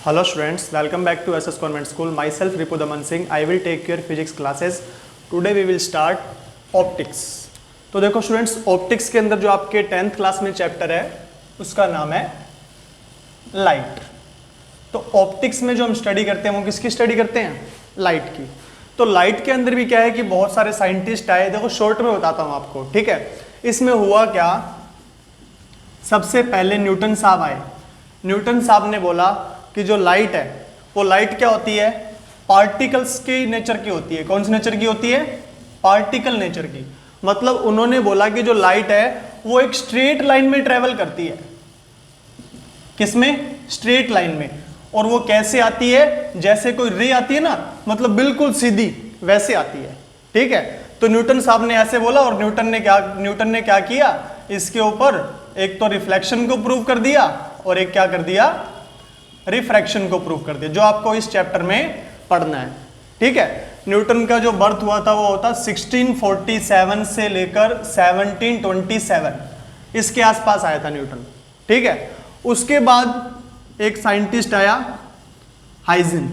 Hello students, welcome back to SS Convent School. Myself Ripudaman Singh. I will take your physics classes. Today we will start optics. तो देखो students, optics के अंदर जो आपके 10th class में chapter है उसका नाम है लाइट। तो ऑप्टिक्स में जो हम स्टडी करते हैं वो किसकी स्टडी करते हैं? लाइट की। तो लाइट के अंदर भी क्या है कि बहुत सारे साइंटिस्ट आए। देखो शॉर्ट में बताता हूँ आपको, ठीक है। इसमें हुआ क्या, सबसे पहले न्यूटन साहब आए। न्यूटन साहब ने बोला कि जो लाइट है वो लाइट क्या होती है? पार्टिकल्स के नेचर की होती है। कौन सी नेचर की होती है? पार्टिकल नेचर की। मतलब उन्होंने बोला कि जो लाइट है वो एक स्ट्रेट लाइन में ट्रेवल करती है। किसमें? स्ट्रेट लाइन में। और वो कैसे आती है? जैसे कोई रे आती है ना, मतलब बिल्कुल सीधी, वैसे आती है। ठीक है। तो न्यूटन साहब ने ऐसे बोला और न्यूटन ने क्या किया, इसके ऊपर एक तो रिफ्लेक्शन को प्रूव कर दिया और एक क्या कर दिया, रिफ्रैक्शन को प्रूव कर दिया, जो आपको इस चैप्टर में पढ़ना है। ठीक है। न्यूटन का जो बर्थ हुआ था वो होता 1647 से लेकर 1727, इसके आसपास आया था न्यूटन। ठीक है। उसके बाद एक साइंटिस्ट आया, हाइजन।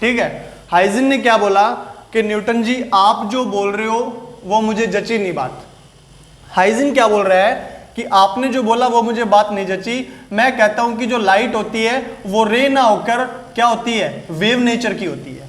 ठीक है। हाइजन ने क्या बोला कि न्यूटन जी आप जो बोल रहे हो वो मुझे जची नहीं बात। हाइजन क्या बोल रहा है कि आपने जो बोला वो मुझे बात नहीं जची। मैं कहता हूं कि जो लाइट होती है वो रे ना होकर क्या होती है, वेव नेचर की होती है।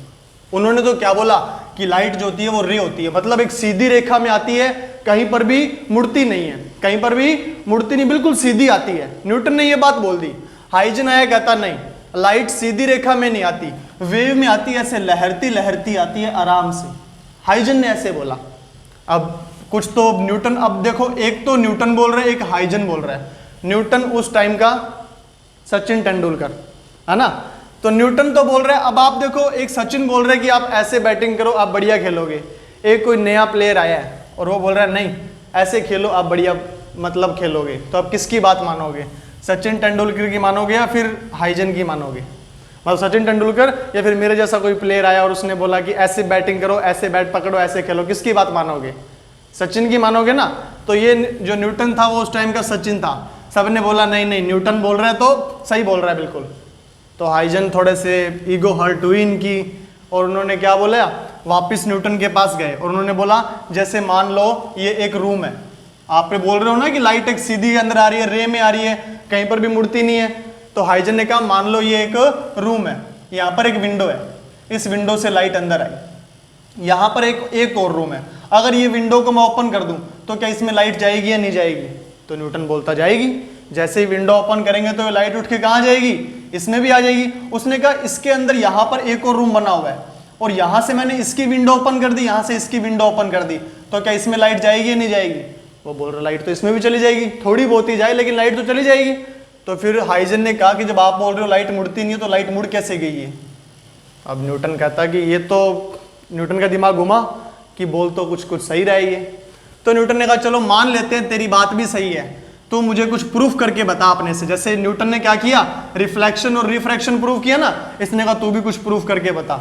उन्होंने तो क्या बोला कि लाइट जो होती है वो रे होती है, मतलब एक सीधी रेखा में आती है, कहीं पर भी मुड़ती नहीं है, कहीं पर भी मुड़ती नहीं, बिल्कुल सीधी आती है। न्यूटन ने ये बात बोल दी। हाइजन आया, कहता नहीं, लाइट सीधी रेखा में नहीं आती, वेव में आती है, ऐसे लहरती लहरती आती है आराम से। हाइजन ने ऐसे बोला। अब कुछ तो न्यूटन, अब देखो एक तो न्यूटन बोल रहे हैं, एक हाइजन बोल रहा है। न्यूटन उस टाइम का सचिन तेंदुलकर है ना, तो न्यूटन तो बोल रहे हैं। अब आप देखो, एक सचिन बोल रहे हैं कि आप ऐसे बैटिंग करो आप बढ़िया खेलोगे। एक कोई नया प्लेयर आया है और वो बोल रहा है नहीं ऐसे खेलो आप बढ़िया मतलब खेलोगे। तो आप किसकी बात मानोगे? सचिन तेंदुलकर की मानोगे या फिर हाइजन की मानोगे? मतलब सचिन तेंदुलकर या फिर मेरे जैसा कोई प्लेयर आया और उसने बोला कि ऐसे बैटिंग करो, ऐसे बैट पकड़ो, ऐसे खेलो, किसकी बात मानोगे? सचिन की मानोगे ना। तो ये जो न्यूटन था वो उस टाइम का सचिन था। सबने बोला नहीं नहीं न्यूटन बोल रहा है तो सही बोल रहा है बिल्कुल। तो हाइजन थोड़े से ईगो हर्ट हुई इनकी और उन्होंने क्या बोला, वापस न्यूटन के पास गए और उन्होंने बोला जैसे मान लो ये एक रूम है, आप पे बोल रहे हो ना कि लाइट एक सीधी अंदर आ रही है, रे में आ रही है, कहीं पर भी मुड़ती नहीं है। तो हाइजन ने कहा मान लो ये एक रूम है, यहाँ पर एक विंडो है, इस विंडो से लाइट अंदर आई, यहाँ पर एक और रूम है, अगर ये विंडो को मैं ओपन कर दूं तो क्या इसमें लाइट जाएगी या नहीं जाएगी? तो न्यूटन बोलता जाएगी। जैसे ही विंडो ओपन करेंगे तो लाइट उठ के कहाँ जाएगी? इसमें भी आ जाएगी। उसने कहा इसके अंदर यहाँ पर एक और रूम बना हुआ है और यहाँ से मैंने इसकी विंडो ओपन कर दी, यहाँ से इसकी विंडो ओपन कर दी, तो क्या इसमें लाइट जाएगी या नहीं जाएगी? वो बोल रहा लाइट तो इसमें भी चली जाएगी, थोड़ी बहुत ही जाए लेकिन लाइट तो चली जाएगी। तो फिर हाइजन ने कहा कि जब आप बोल रहे हो लाइट मुड़ती नहीं है तो लाइट मुड़ कैसे गई है? अब न्यूटन कहता कि ये तो, न्यूटन का दिमाग घुमा कि बोल तो कुछ सही रहा है ये। तो न्यूटन ने कहा चलो मान लेते हैं तेरी बात भी सही है, तो मुझे कुछ प्रूफ करके बता अपने से। जैसे न्यूटन ने क्या किया, रिफ्लेक्शन और रिफ्रैक्शन प्रूफ किया ना, इसने कहा तू भी कुछ प्रूफ करके बता।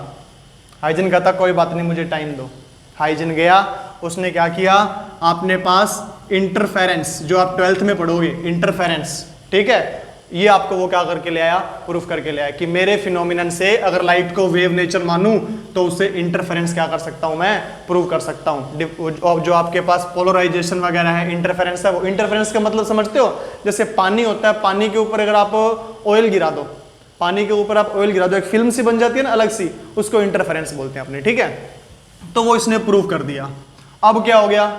हाइजन कहता कोई बात नहीं मुझे टाइम दो। हाइजन गया, उसने क्या किया, आपने पास इंटरफेरेंस, जो आप 12th में पढ़ोगे इंटरफेरेंस, ठीक है, ये आपको वो क्या करके ले आया, प्रूफ करके ले आया कि मेरे फिनोमिनन से अगर लाइट को वेव नेचर मानूं तो उससे इंटरफेरेंस क्या कर सकता हूं, मैं प्रूव कर सकता हूं। जो आपके पास पोलराइजेशन वगैरह है, इंटरफेरेंस है, वो इंटरफेरेंस का मतलब समझते हो? जैसे पानी होता है, पानी के ऊपर अगर आप ऑयल गिरा दो, पानी के ऊपर आप ऑयल गिरा दो, एक फिल्म सी बन जाती है ना अलग सी, उसको इंटरफेरेंस बोलते हैं अपने। ठीक है। तो वो इसने प्रूव कर दिया। अब क्या हो गया,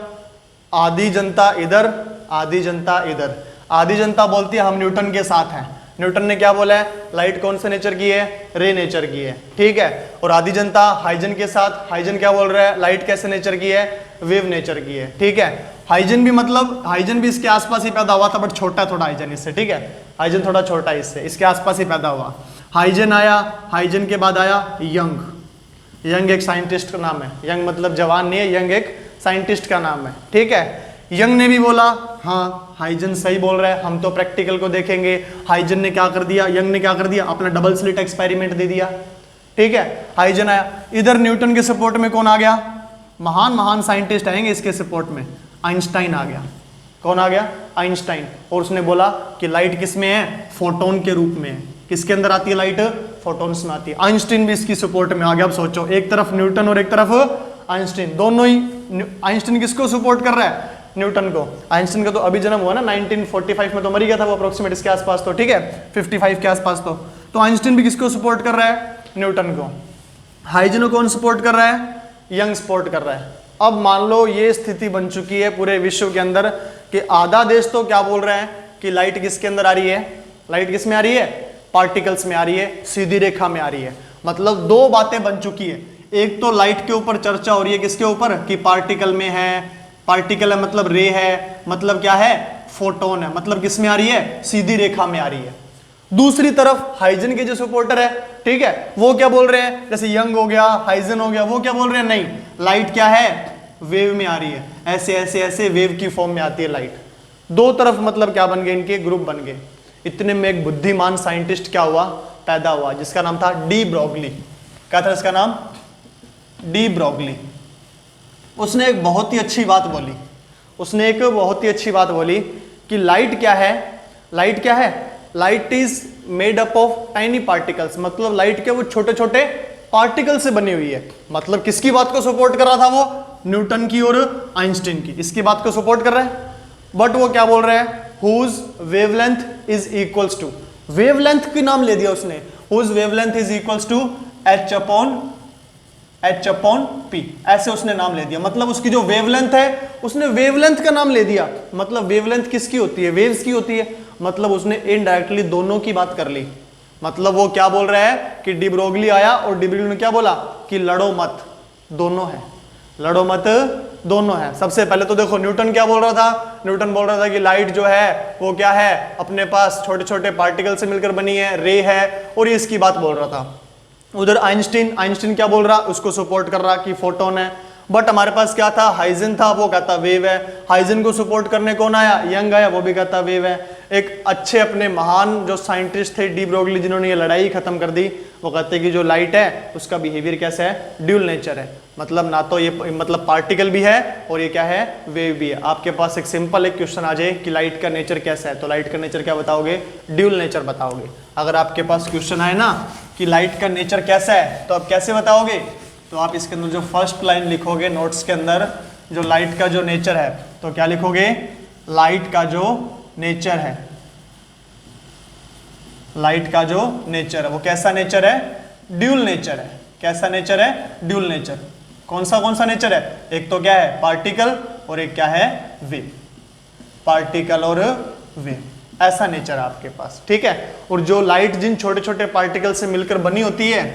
आधी जनता इधर, आधी जनता इधर। आधी जनता बोलती है हम न्यूटन के साथ हैं। न्यूटन ने क्या बोला है, लाइट कौन से नेचर की है, रे नेचर की है। ठीक है। और आधी जनता हाइजन के साथ, हाइजन क्या बोल रहा है, लाइट कैसे नेचर की है, वेव नेचर की है। ठीक है। हाइजन भी, मतलब हाइजन भी इसके आसपास ही पैदा हुआ था, बट छोटा है थोड़ा हाइजन इससे। ठीक है। हाइजन थोड़ा छोटा है इससे, इसके आसपास ही पैदा हुआ। हाइजन आया, हाइजन के बाद आया यंग। यंग एक साइंटिस्ट का नाम है, यंग मतलब जवान नहीं है, यंग एक साइंटिस्ट का नाम है। ठीक है। यंग ने भी बोला हाँ हाइजन सही बोल रहा है, हम तो प्रैक्टिकल को देखेंगे। हाइजन ने क्या कर दिया, यंग ने क्या कर दिया, अपना डबल स्लिट एक्सपेरिमेंट दे दिया। ठीक है। हाइजन आया। इधर न्यूटन के सपोर्ट में कौन आ गया, महान महान साइंटिस्ट आएंगे इसके सपोर्ट में, आइंस्टाइन आ गया। कौन आ गया, आइंस्टाइन। और उसने बोला कि लाइट किस में है, फोटोन के रूप में है। किसके अंदर आती है लाइट, फोटॉन्स में आती है। आइंस्टीन भी इसकी सपोर्ट में आ गया। अब सोचो, एक तरफ न्यूटन और एक तरफ आइंस्टीन, दोनों ही। आइंस्टीन किसको सपोर्ट कर रहा है? न्यूटन को। आइंस्टीन का तो अभी जन्म हुआ ना 1945 में, तो मर गया था वो अप्रोक्सीमेट इसके आसपास, तो ठीक है 55 के आसपास। तो आइंस्टीन भी किसको सपोर्ट कर रहा है? न्यूटन को। हाइजन कौन सपोर्ट कर रहा है? यंग सपोर्ट कर रहा है। अब मान लो ये स्थिति बन चुकी है पूरे विश्व के अंदर कि आधा देश तो क्या बोल रहे हैं कि लाइट किसके अंदर आ रही है? लाइट किस में आ रही है? पार्टिकल्स में आ रही है, सीधी रेखा में आ रही है। मतलब दो बातें बन चुकी है। एक तो लाइट के ऊपर चर्चा हो रही है, किसके ऊपर? कि पार्टिकल में है। पार्टिकल है मतलब रे है, मतलब क्या है? फोटोन है, मतलब किस में आ रही है? सीधी रेखा में आ रही है। दूसरी तरफ हाइजन के जो सपोर्टर है, ठीक है, वो क्या बोल रहे हैं? जैसे यंग हो गया, हाइजन हो गया, वो क्या बोल रहे हैं? नहीं, लाइट क्या है? वेव में आ रही है, ऐसे ऐसे ऐसे वेव की फॉर्म में आती है लाइट। दो तरफ मतलब क्या बन गए? इनके ग्रुप बन गए। इतने में एक बुद्धिमान साइंटिस्ट क्या हुआ? पैदा हुआ, जिसका नाम था डी ब्रोगली। क्या था इसका नाम? De Broglie. उसने एक बहुत ही अच्छी बात बोली। उसने एक बहुत ही अच्छी बात बोली कि लाइट क्या है? लाइट क्या है? Light is made up of tiny particles. मतलब लाइट के वो छोटे छोटे पार्टिकल से बनी हुई है। मतलब किसकी बात को सपोर्ट कर रहा था वो? न्यूटन की और आइंस्टीन की। इसकी बात को सपोर्ट कर रहा है। बट वो क्या बोल रहे हैं? Whose wavelength is equals to, wavelength की नाम ले दिया उसने, whose wavelength is equals to H upon P, ऐसे उसने नाम ले दिया। मतलब उसकी जो वेवलेंथ है, उसने वेवलेंथ का नाम ले दिया। मतलब वेवलेंथ किसकी होती है? वेव्स की होती है। मतलब उसने इनडायरेक्टली दोनों की बात कर ली। मतलब वो क्या बोल रहा है कि डी ब्रोगली आया और डी ब्रोगली ने क्या बोला कि लड़ो मत, दोनों है, लड़ो मत, दोनों है। सबसे पहले तो देखो न्यूटन क्या बोल रहा था? न्यूटन बोल रहा था कि लाइट जो है वो क्या है? अपने पास छोटे छोटे पार्टिकल से मिलकर बनी है, रे है, और ये इसकी बात बोल रहा था। उधर आइंस्टीन क्या बोल रहा? उसको सपोर्ट कर रहा कि फोटोन है। बट हमारे पास क्या था? हाइजन था, वो कहता वेव है। हाइजन को सपोर्ट करने कौन आया? यंग आया, वो भी कहता वेव है। एक अच्छे अपने महान जो साइंटिस्ट थे डी ब्रोगली, जिन्होंने ये लड़ाई खत्म कर दी, वो कहते कि जो लाइट है उसका बिहेवियर कैसा है? ड्यूल नेचर है। मतलब ना तो ये मतलब पार्टिकल भी है और ये क्या है? वेव भी है। आपके पास एक सिंपल एक क्वेश्चन आ जाए कि लाइट का नेचर कैसा है, तो लाइट का नेचर क्या बताओगे? ड्यूल नेचर बताओगे। अगर आपके पास क्वेश्चन आए ना कि लाइट का नेचर कैसा है, तो आप कैसे बताओगे? तो आप इसके अंदर जो फर्स्ट लाइन लिखोगे नोट्स के अंदर, जो लाइट का जो नेचर है, तो क्या लिखोगे? लाइट का जो नेचर है, लाइट का जो नेचर है वो कैसा नेचर है? ड्यूल नेचर है। कैसा नेचर है? Dual nature. कौन सा नेचर है? एक तो क्या है? पार्टिकल, और एक क्या है? वेव। पार्टिकल और वेव, ऐसा नेचर है आपके पास, ठीक है। और जो लाइट जिन छोटे छोटे पार्टिकल से मिलकर बनी होती है,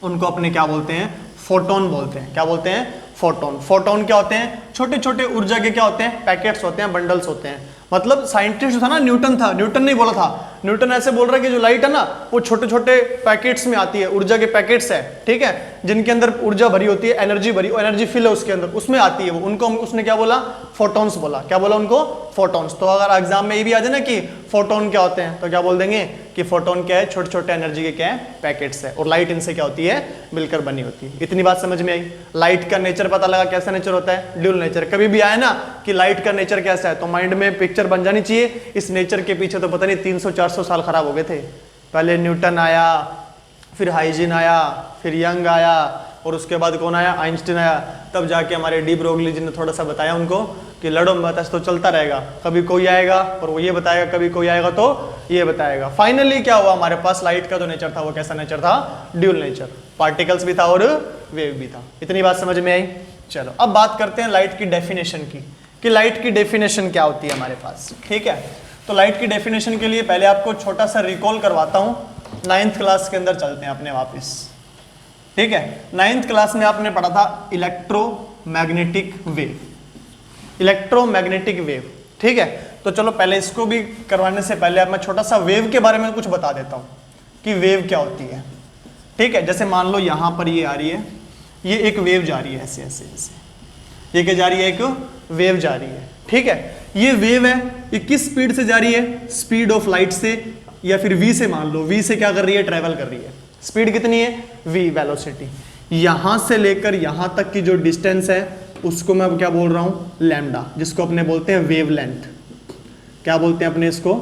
उनको अपने क्या बोलते हैं? फोटोन बोलते हैं। क्या बोलते हैं? फोटोन। फोटोन क्या होते हैं? छोटे छोटे ऊर्जा के क्या होते हैं? पैकेट्स होते हैं, बंडल्स होते हैं। मतलब साइंटिस्ट था ना न्यूटन था, न्यूटन नहीं बोला था। न्यूटन ऐसे बोल रहा है कि जो लाइट है ना वो छोटे छोटे पैकेट्स में आती है, ऊर्जा के पैकेट्स है, ठीक है, जिनके अंदर ऊर्जा भरी होती है, एनर्जी भरी, एनर्जी फिल है उसके अंदर, उसमें आती है वो। उनको उसने क्या बोला? फोटॉन्स बोला। क्या बोला उनको? फोटॉन्स। तो अगर एग्जाम में ये भी आ जाए ना कि फोटोन क्या होते हैं, तो क्या बोल देंगे कि फोटोन क्या है? छोटे छोटे एनर्जी के क्या है? पैकेट्स है। और लाइट इनसे क्या होती है? मिलकर बनी होती है। इतनी बात समझ में आई? लाइट का नेचर पता लगा, कैसा नेचर होता है? Dual nature. कभी भी आए ना कि लाइट का नेचर कैसा है, तो माइंड में पिक्चर बन जानी चाहिए। इस नेचर के पीछे तो पता नहीं 300-400 साल खराब हो गए थे। पहले न्यूटन आया, फिर हाइजीन आया, फिर यंग आया, और उसके बाद कौन आया? आइंस्टीन आया। तब जाके हमारे डी ब्रोगली जी ने थोड़ा सा बताया उनको कि लड़ो मत, ऐसा तो चलता रहेगा, कभी कोई आएगा और वो ये बताएगा, कभी कोई आएगा तो ये बताएगा। फाइनली क्या हुआ? हमारे पास लाइट का जो नेचर था वो कैसा नेचर था? Dual nature. पार्टिकल्स भी था और वेव भी था। इतनी बात समझ में आई? चलो अब बात करते हैं लाइट की डेफिनेशन की, कि लाइट की डेफिनेशन क्या होती है हमारे पास, ठीक है। तो लाइट की डेफिनेशन के लिए पहले आपको छोटा सा रिकॉल करवाता हूं। 9th क्लास के अंदर चलते हैं अपने वापस, ठीक है। 9th क्लास में आपने पढ़ा था इलेक्ट्रोमैग्नेटिक वेव, इलेक्ट्रोमैग्नेटिक वेव, ठीक है। तो चलो पहले इसको भी करवाने से पहले अब मैं छोटा सा वेव के बारे में कुछ बता देता हूं कि वेव क्या होती है, ठीक है। जैसे मान लो यहां पर ये आ रही है, ये एक वेव जा रही है ऐसे ऐसे ऐसे, ये क्या जा रही है? एक वेव जा रही है, ठीक है। ये वेव है, ये किस स्पीड से जा रही है? स्पीड ऑफ लाइट से, या फिर v से। मान लो v से क्या कर रही है? ट्रेवल कर रही है। स्पीड कितनी है? v, velocity. यहां से लेकर यहां तक की जो डिस्टेंस है उसको मैं क्या बोल रहा हूं? लैम्डा, जिसको अपने बोलते हैं वेवलेंथ। क्या बोलते हैं अपने इसको?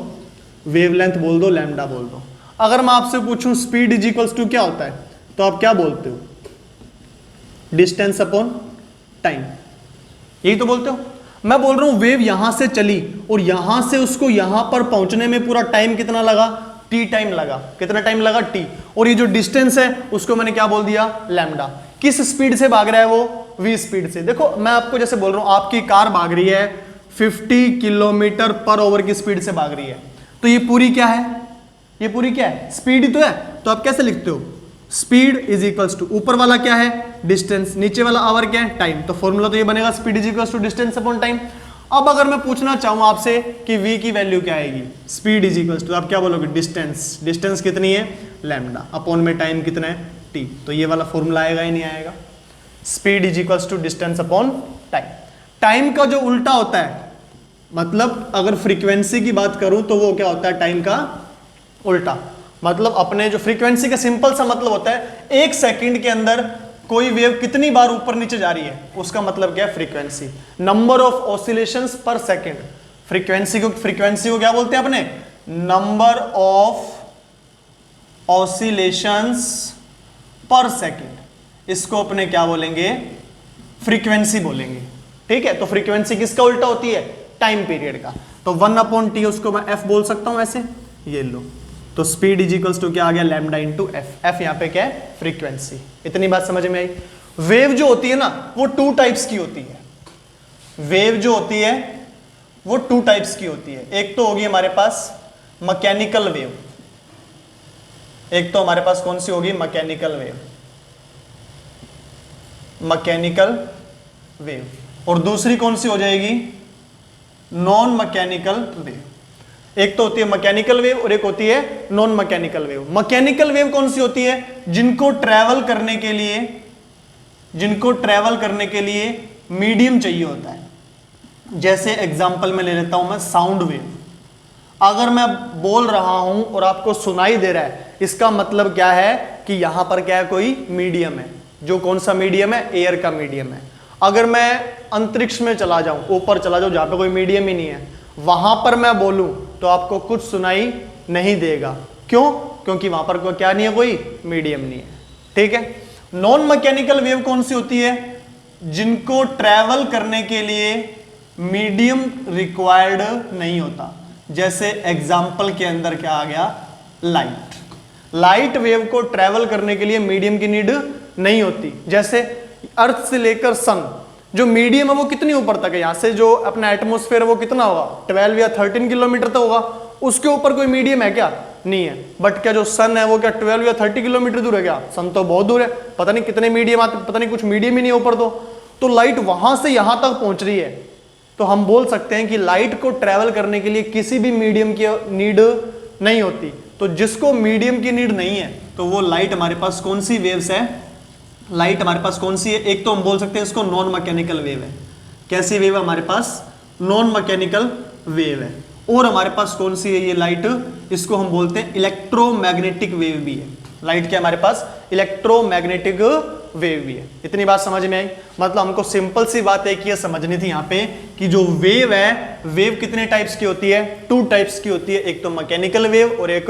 वेवलेंथ बोल दो, लैम्डा बोल दो। अगर मैं आपसे पूछूं स्पीड इज इक्वल्स टू क्या होता है, तो आप क्या बोलते हो? डिस्टेंस अपॉन टाइम, यही तो बोलते हो। मैं बोल रहा हूं वेव यहां से चली और यहां से उसको यहां पर पहुंचने में पूरा टाइम कितना लगा? टी टाइम लगा। कितना टाइम लगा? टी। और ये जो डिस्टेंस है उसको मैंने क्या बोल दिया? लैम्डा। किस स्पीड से भाग रहा है वो? v स्पीड से। देखो मैं आपको जैसे बोल रहा हूं आपकी कार भाग रही है 50 किलोमीटर पर आवर की स्पीड से भाग रही है, तो ये पूरी क्या है? ये पूरी क्या है? स्पीड ही तो है। तो आप कैसे लिखते हो? स्पीड इज इक्वल्स टू, ऊपर वाला क्या है? डिस्टेंस, नीचे वाला आवर क्या है? टाइम। तो फॉर्मूला तो ये बनेगा speed is equals to distance upon time. अब अगर मैं पूछना चाहूं आपसे कि v की वैल्यू क्या आएगी? स्पीड इज इक्वल्स टू, आप क्या बोलोगे? डिस्टेंस। डिस्टेंस कितनी है? लैम्डा। अपॉन में टाइम कितना है? t। तो ये वाला फॉर्मूला आएगा ही नहीं आएगा? Speed is equals to distance upon time. Time का जो उल्टा होता है, मतलब अगर फ्रीक्वेंसी की बात करूं तो वो क्या होता है? टाइम का उल्टा। मतलब अपने जो फ्रीक्वेंसी का सिंपल सा मतलब होता है एक सेकंड के अंदर कोई वेव कितनी बार ऊपर नीचे जा रही है, उसका मतलब क्या है? फ्रीक्वेंसी। नंबर ऑफ ऑसिलेशंस पर सेकंड। फ्रीक्वेंसी को क्या बोलते हैं अपने? नंबर ऑफ ऑसिलेशंस पर सेकंड। इसको अपने क्या बोलेंगे? फ्रीक्वेंसी बोलेंगे। ठीक है, तो फ्रीक्वेंसी किसका उल्टा होती है? टाइम पीरियड का। तो 1/t उसको मैं f बोल सकता हूं ऐसे, ये लो। तो स्पीड इज इक्वल्स टू क्या आ गया? Lambda into F. एफ यहां पे क्या है? फ्रीक्वेंसी। इतनी बात समझ में आई? वेव जो होती है ना वो टू टाइप्स की होती है। वेव जो होती है वो टू टाइप्स की होती है। एक तो होगी हमारे पास मैकेनिकल वेव, एक तो हमारे पास कौन सी होगी? Mechanical wave. Mechanical wave. और दूसरी कौन सी हो जाएगी? Non mechanical wave. एक तो होती है मैकेनिकल वेव और एक होती है non mechanical wave. Mechanical wave कौन सी होती है? जिनको ट्रैवल करने के लिए मीडियम चाहिए होता है। जैसे एग्जांपल में ले लेता हूं मैं साउंड वेव। अगर मैं बोल रहा हूं और आपको सुनाई दे रहा है, इसका मतलब क्या है कि यहां पर क्या है? कोई मीडियम है। जो कौन सा मीडियम है? एयर का मीडियम है। अगर मैं अंतरिक्ष में चला जाऊं, ऊपर चला जाऊं जहां पे कोई मीडियम ही नहीं है, वहां पर मैं बोलूं तो आपको कुछ सुनाई नहीं देगा। क्यों? क्योंकि वहां पर कोई क्या नहीं है? कोई मीडियम नहीं है। ठीक है। नॉन मैकेनिकल वेव कौन सी होती है? जिनको ट्रैवल करने के लिए मीडियम रिक्वायर्ड नहीं होता। जैसे एग्जाम्पल के अंदर क्या आ गया? लाइट। लाइट वेव को ट्रैवल करने के लिए मीडियम की नीड नहीं होती। जैसे अर्थ से लेकर सन, जो मीडियम है वो कितनी ऊपर तक है? यहां से जो अपना एटमॉस्फेयर है वो कितना होगा? 12 या 13 किलोमीटर तक होगा। उसके ऊपर कोई मीडियम है क्या? नहीं है। बट क्या जो सन है वो क्या 12 या 30 किलोमीटर दूर है क्या? सन तो बहुत दूर है, पता नहीं कितने मीडियम आते, पता नहीं कुछ मीडियम ही नहीं ऊपर। तो लाइट वहां से यहां तक पहुंच रही है, तो हम बोल सकते हैं कि लाइट को ट्रैवल करने के लिए किसी भी मीडियम की नीड नहीं होती। तो जिसको मीडियम की नीड नहीं है तो वो लाइट हमारे पास कौन सी वेव्स है? लाइट हमारे पास कौन सी है? एक तो हम बोल सकते हैं इसको नॉन मैकेनिकल वेव है। कैसी वेव है हमारे पास? नॉन मैकेनिकल वेव है। और हमारे पास कौन सी है ये लाइट? इसको हम बोलते हैं इलेक्ट्रोमैग्नेटिक वेव भी है। लाइट क्या हमारे पास? इलेक्ट्रोमैग्नेटिक वेव भी है। इतनी बात समझ में आई? मतलब हमको सिंपल सी बात एक ये समझनी थी यहाँ पे कि जो वेव है, वेव कितने टाइप्स की होती है? टू टाइप्स की होती है। एक तो मैकेनिकल वेव और एक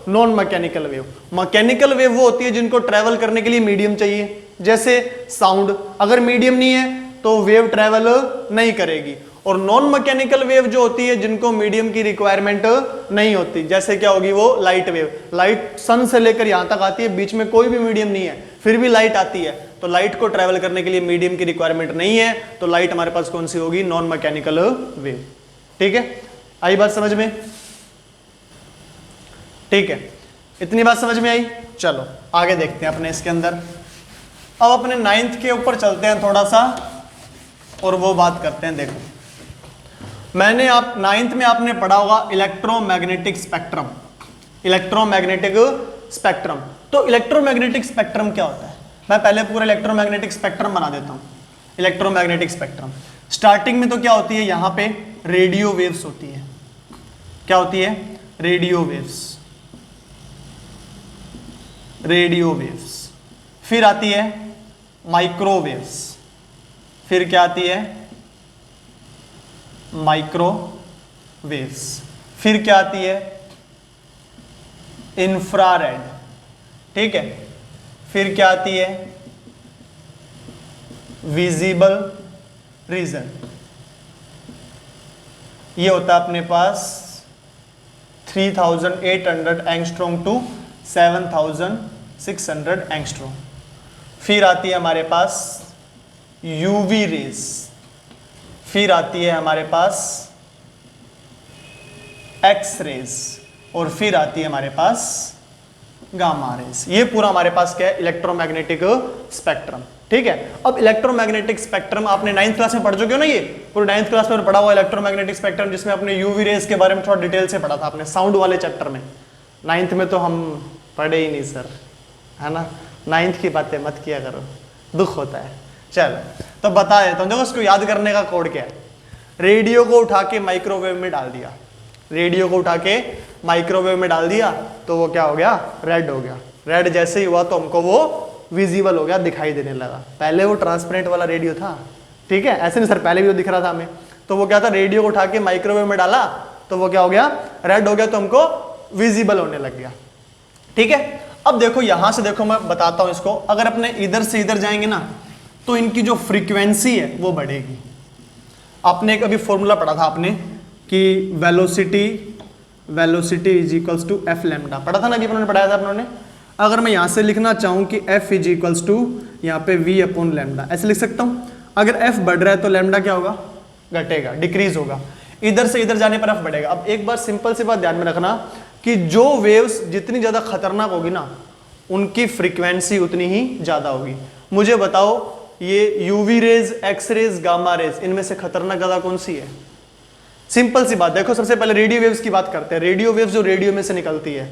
non mechanical wave. Mechanical wave वो होती है जिनको ट्रैवल करने के लिए मीडियम चाहिए। जैसे साउंड, अगर मीडियम नहीं है तो वेव ट्रैवल नहीं करेगी। और नॉन मैकेनिकल वेव जो होती है जिनको मीडियम की रिक्वायरमेंट नहीं होती। जैसे क्या होगी वो? Light wave. लाइट सन से लेकर यहां तक आती है, बीच में कोई भी मीडियम नहीं है, फिर भी लाइट आती है। तो लाइट को ट्रैवल करने के लिए मीडियम की रिक्वायरमेंट नहीं है, तो लाइट हमारे पास कौन सी होगी? Non mechanical wave. ठीक है, आई बात समझ में? ठीक है, इतनी बात समझ में आई? चलो आगे देखते हैं अपने इसके अंदर। अब अपने 9th के ऊपर चलते हैं थोड़ा सा और वो बात करते हैं। देखो मैंने आप 9th में आपने पढ़ा होगा इलेक्ट्रोमैग्नेटिक स्पेक्ट्रम। इलेक्ट्रोमैग्नेटिक स्पेक्ट्रम, तो इलेक्ट्रोमैग्नेटिक स्पेक्ट्रम क्या होता है? मैं पहले पूरा इलेक्ट्रोमैग्नेटिक स्पेक्ट्रम बना देता हूं। इलेक्ट्रोमैग्नेटिक स्पेक्ट्रम स्टार्टिंग में तो क्या होती है? यहां पे रेडियो वेव्स होती है। क्या होती है? Radio waves. Radio waves. फिर आती है माइक्रोवेव्स। फिर क्या आती है? माइक्रोवेव्स। फिर क्या आती है? इंफ्रारेड, ठीक है। फिर क्या आती है, विजिबल रीजन। ये होता है अपने पास 3800 एंगस्ट्रॉम टू 7600 एंगस्ट्रॉम। फिर आती है हमारे पास यूवी रेज, फिर आती है हमारे पास एक्स रेज, और फिर आती है हमारे पास गामा रेज। ये पूरा हमारे पास क्या है, इलेक्ट्रोमैग्नेटिक स्पेक्ट्रम, ठीक है। अब इलेक्ट्रोमैग्नेटिक स्पेक्ट्रम आपने 9th क्लास में पढ़ चुके हो ना, ये पूरे 9th क्लास में पढ़ा हुआ इलेक्ट्रोमैग्नेटिक स्पेक्ट्रम, जिसमें आपने यूवी रेज के बारे में थोड़ा डिटेल से पढ़ा था आपने साउंड वाले चैप्टर में। 9th में तो हम पढ़े ही नहीं सर, है ना। 9th की बातें मत किया करो, दुख होता है। चलो तो बता देता हूँ, देखो उसको याद करने का कोड क्या है। रेडियो को उठा के माइक्रोवेव में डाल दिया, रेडियो को उठा के माइक्रोवेव में डाल दिया तो वो क्या हो गया, रेड हो गया। रेड जैसे ही हुआ तो हमको वो विजिबल हो गया, दिखाई देने लगा। पहले वो ट्रांसपेरेंट वाला रेडियो था, ठीक है, ऐसे नहीं सर, पहले भी वो दिख रहा था हमें। तो वो क्या था, रेडियो को उठा के माइक्रोवेव में डाला तो वो क्या हो गया, रेड हो गया, तो हमको विजिबल होने लग गया, ठीक है। अब देखो यहां से, देखो मैं बताता हूं इसको, अगर अपने इधर से इधर जाएंगे ना तो इनकी जो फ्रीक्वेंसी है वो बढ़ेगी। आपने एक अभी फॉर्मूला पढ़ा था आपने कि velocity is equals to F lambda, पढ़ा था ना, अभी उन्होंने पढ़ाया था अपनों ने। अगर मैं यहां से लिखना चाहूं कि एफ इज इक्वल्स टू यहाँ पे वी अपॉन लैम्डा, ऐसे लिख सकता हूं। अगर एफ बढ़ रहा है तो लैम्डा क्या होगा, घटेगा, डिक्रीज होगा। इधर से इधर जाने पर एफ बढ़ेगा। अब एक बार सिंपल सी बात ध्यान में रखना कि जो वेव्स जितनी ज्यादा खतरनाक होगी ना, उनकी फ्रीक्वेंसी उतनी ही ज्यादा होगी। मुझे बताओ, ये UV rays, X rays, gamma rays, इनमें से खतरनाक ज्यादा कौन सी है? सिंपल सी बात, देखो सबसे पहले रेडियो वेव्स की बात करते हैं। रेडियो वेव्स जो रेडियो में से निकलती है,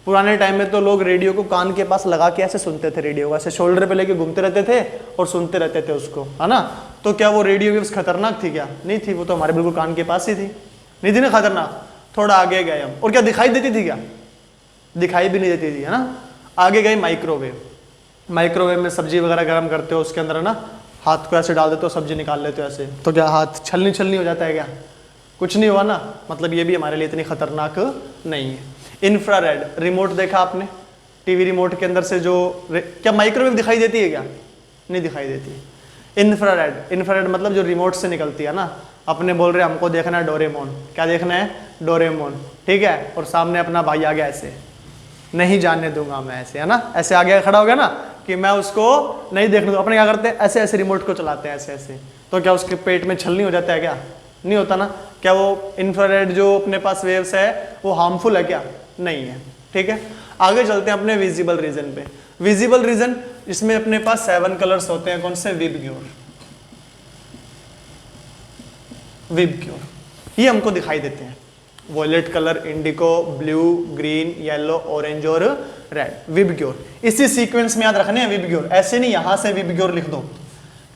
पुराने टाइम में तो लोग रेडियो को कान के पास लगा के ऐसे सुनते थे, रेडियो को ऐसे शोल्डर पे लेके घूमते रहते थे और सुनते रहते थे उसको, है ना। तो क्या वो रेडियो वेव्स खतरनाक थी क्या? नहीं थी, वो तो हमारे बिल्कुल कान के पास ही थी, नहीं थी ना खतरनाक। थोड़ा आगे गए हम, और क्या दिखाई देती थी क्या? दिखाई भी नहीं देती थी, है ना। आगे गए माइक्रोवेव। माइक्रोवेव में सब्जी वगैरह गर्म करते हो, उसके अंदर है ना हाथ को ऐसे डाल देते हो, सब्जी निकाल लेते हो ऐसे, तो क्या हाथ छलनी छलनी हो जाता है क्या? कुछ नहीं हुआ ना, मतलब ये भी हमारे लिए इतनी खतरनाक नहीं है। इंफ्रारेड, रिमोट देखा आपने, टीवी रिमोट के अंदर से जो क्या माइक्रोवेव दिखाई देती है क्या? नहीं दिखाई देती। इंफ्रारेड, इंफ्रारेड मतलब जो रिमोट से निकलती है ना, अपने बोल रहे हमको देखना है डोरेमोन, क्या देखना है? डोरेमोन, ठीक है। और सामने अपना भाई आ गया ऐसे, नहीं जानने दूंगा मैं ऐसे, है ना, ऐसे आगे खड़ा हो गया ना कि मैं उसको नहीं देखने दूंगा। अपने क्या करते हैं, ऐसे ऐसे रिमोट को चलाते हैं ऐसे ऐसे, तो क्या उसके पेट में छलनी हो जाता है क्या? नहीं होता ना। क्या वो इंफ्रारेड जो अपने पास वेव्स है वो हार्मफुल है क्या? नहीं है, ठीक है। आगे चलते हैं अपने विजिबल रीजन पे। विजिबल रीजन, इसमें अपने पास 7 कलर्स होते हैं, कौन से? विबग्योर, विबग्योर, ये हमको दिखाई देते हैं। वॉयलेट कलर, इंडिको, ब्लू, ग्रीन, येलो, ऑरेंज और रेड, विबग्योर। इसी सीक्वेंस में याद रखने हैं विबग्योर, ऐसे नहीं यहां से विबग्योर लिख दो।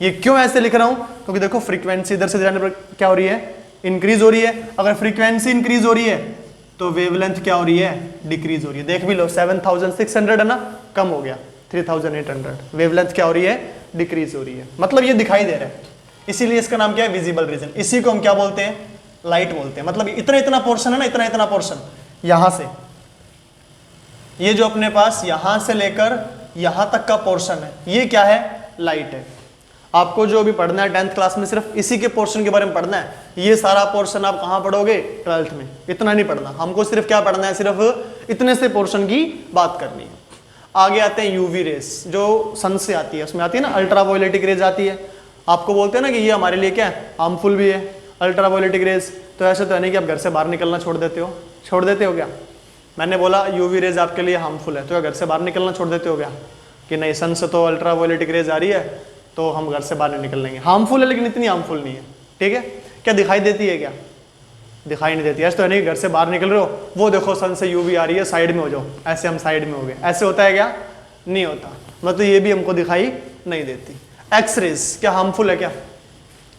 ये क्यों ऐसे लिख रहा हूं? क्योंकि देखो फ्रीक्वेंसी इधर से जाने पर क्या हो रही है? इंक्रीज हो रही है। अगर फ्रीक्वेंसी इंक्रीज हो रही है तो वेवलेंथ क्या हो रही है? डिक्रीज हो रही है। देख भी लो, 7600 है ना, कम हो गया 3800। वेवलेंथ क्या हो रही है? डिक्रीज हो रही है, मतलब ये दिखाई दे रहा है। इसीलिए इसका नाम क्या है? Visible region. इसी को हम क्या बोलते हैं? लाइट बोलते हैं। मतलब इतना इतना पोर्शन है ना, इतना इतना पोर्शन, यहां से, ये जो अपने पास यहां से लेकर यहां तक का पोर्शन है, ये क्या है? लाइट है। आपको जो भी पढ़ना है 10th क्लास में, सिर्फ इसी के पोर्शन के बारे में पढ़ना है। ये सारा पोर्शन आप कहां पढ़ोगे? 12th में। इतना नहीं पढ़ना हमको, सिर्फ क्या पढ़ना है? सिर्फ इतने से पोर्शन की बात करनी है। आगे आते हैं यूवी रेस, जो सन से आती है, उसमें आती है ना अल्ट्रावायलेटिक रेज आती है। आपको बोलते हैं ना कि ये हमारे लिए क्या है? हार्मफुल भी है अल्ट्रावायलेटिक रेज। तो ऐसे तो है नहीं कि आप घर से बाहर निकलना छोड़ देते हो, छोड़ देते हो क्या? मैंने बोला यूवी रेज आपके लिए हार्मफुल है, तो घर से बाहर निकलना छोड़ देते हो क्या? कि नहीं, सन से तो अल्ट्रावायलेटिक रेज आ रही है तो हम घर से बाहर नहीं निकल लेंगे। हार्मफुल है लेकिन इतनी हार्मफुल नहीं है, ठीक है। क्या दिखाई देती है क्या? दिखाई नहीं देती। ऐसे तो है नहीं घर से बाहर निकल रहे हो, वो देखो सन से यूवी आ रही है, साइड में हो जाओ, ऐसे हम साइड में हो गए, ऐसे होता है क्या? नहीं होता। मतलब ये भी हमको दिखाई नहीं देती। एक्सरेज क्या हार्मफुल है क्या?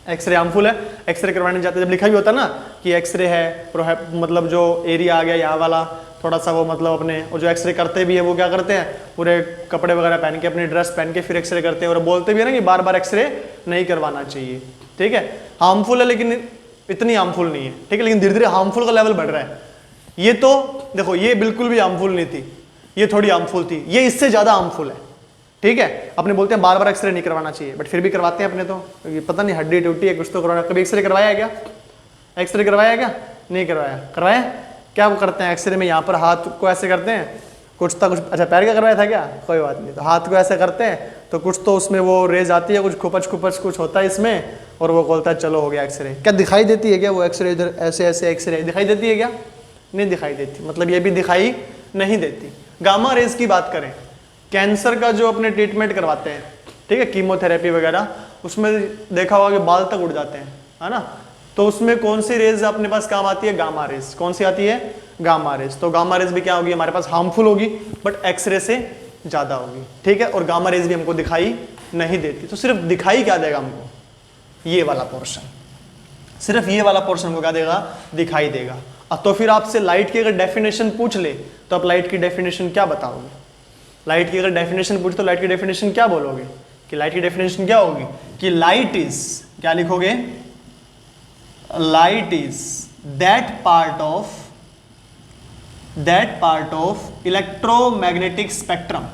एक्सरे हार्मफुल है। एक्सरे करवाने जाते जब लिखा भी होता ना कि एक्सरे है, मतलब जो एरिया आ गया यहाँ वाला थोड़ा सा, वो मतलब अपने, और जो एक्सरे करते भी है वो क्या करते हैं? पूरे कपड़े वगैरह पहन के, अपनी ड्रेस पहन के फिर एक्सरे करते हैं, और बोलते भी है ना कि बार बार एक्सरे नहीं करवाना चाहिए, ठीक है। हार्मफुल है लेकिन इतनी हार्मफुल नहीं है, ठीक है। लेकिन धीरे धीरे हार्मफुल का लेवल बढ़ रहा है। ये तो देखो, ये बिल्कुल भी हार्मफुल नहीं थी, ये थोड़ी हार्मफुल थी, ये इससे ज्यादा हार्मफुल है। ठीक है, अपने बोलते हैं बार बार एक्सरे नहीं करवाना चाहिए, बट फिर भी करवाते हैं अपने तो, क्योंकि पता नहीं हड्डी टूटी है कुछ तो करवाना। कभी एक्सरे करवाया है क्या? एक्सरे करवाया है क्या? नहीं करवाया। करवाया? क्या वो करते हैं एक्सरे में, यहाँ पर हाथ को ऐसे करते हैं कुछ था कुछ, अच्छा पैर का करवाया था क्या? कोई बात नहीं, तो हाथ को ऐसे करते हैं तो कुछ तो उसमें वो रेज आती है, कुछ खुपच खुपच कुछ होता है इसमें, और वो बोलता है चलो हो गया एक्सरे। क्या दिखाई देती है क्या वो एक्सरे? इधर ऐसे ऐसे एक्सरे दिखाई देती है क्या? नहीं दिखाई देती, मतलब ये भी दिखाई नहीं देती। गामा रेज की बात करें, कैंसर का जो अपने ट्रीटमेंट करवाते हैं, ठीक है, कीमोथेरेपी वगैरह, उसमें देखा होगा कि बाल तक उड़ जाते हैं, है ना, तो उसमें कौन सी रेज अपने पास काम आती है? Gamma rays. कौन सी आती है? Gamma rays. तो गामा रेज भी क्या होगी हमारे पास? हार्मफुल होगी, बट एक्सरे से ज्यादा होगी। ठीक है, और गामा रेज भी हमको दिखाई नहीं देती। तो सिर्फ दिखाई क्या देगा हमको? ये वाला पोर्शन, सिर्फ ये वाला पोर्शन हमको क्या देगा? दिखाई देगा। तो फिर आपसे लाइट की अगर डेफिनेशन पूछ ले तो आप लाइट की डेफिनेशन क्या बताओगे? लाइट की अगर डेफिनेशन पूछ तो लाइट की डेफिनेशन क्या बोलोगे? कि लाइट की डेफिनेशन क्या होगी? कि लाइट इज, क्या लिखोगे? Light is that part of electromagnetic spectrum.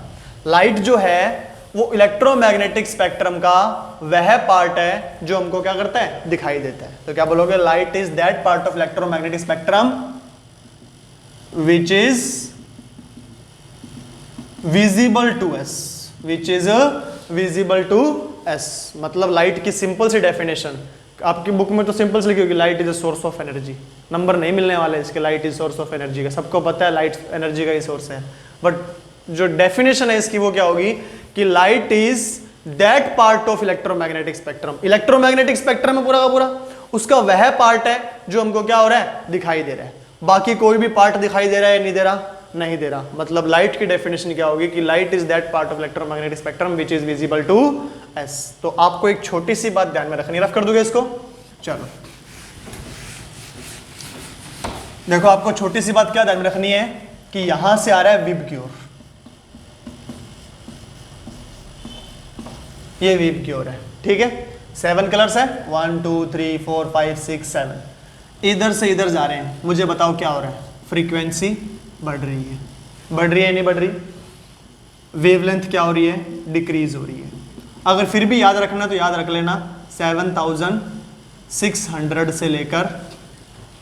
Light जो है वो इलेक्ट्रोमैग्नेटिक स्पेक्ट्रम का वह पार्ट है जो हमको क्या करता है? दिखाई देता है। तो क्या बोलोगे? Light is that part of electromagnetic spectrum which is visible to us, which is visible to us. मतलब लाइट की सिंपल सी डेफिनेशन, आपकी बुक में तो सिंपल से लिखी होगी, light is a source of energy. Number नहीं मिलने वाले इसके, light is source of energy का, सबको पता है लाइट एनर्जी का ही सोर्स है। बट जो डेफिनेशन है इसकी वो क्या होगी? कि light is that part of electromagnetic spectrum. Electromagnetic spectrum है पूरा का पूरा, उसका वह पार्ट है जो हमको क्या हो रहा है? दिखाई दे रहा है। बाकी कोई भी पार्ट दिखाई दे रहा है? नहीं दे रहा, नहीं दे रहा। मतलब लाइट की डेफिनेशन क्या होगी? कि light is that part of electromagnetic spectrum which is visible to us. तो आपको एक छोटी सी बात ध्यान में रखनी, रफ कर दोगे इसको? चलो देखो, आपको छोटी सी बात क्या ध्यान में रखनी है कि यहां से आ रहा है विब की ओर, ये विब की ओर है। ठीक है, 7 कलर्स है, 1 2 3 4 5 6 7, इधर से इधर जा रहे हैं। मुझे बताओ क्या हो रहा है? फ्रीक्वेंसी बढ़ रही है, बढ़ रही है नहीं बढ़ रही? वेवलेंथ क्या हो रही है? डिक्रीज हो रही है। अगर फिर भी याद रखना तो याद रख लेना, 7600 से लेकर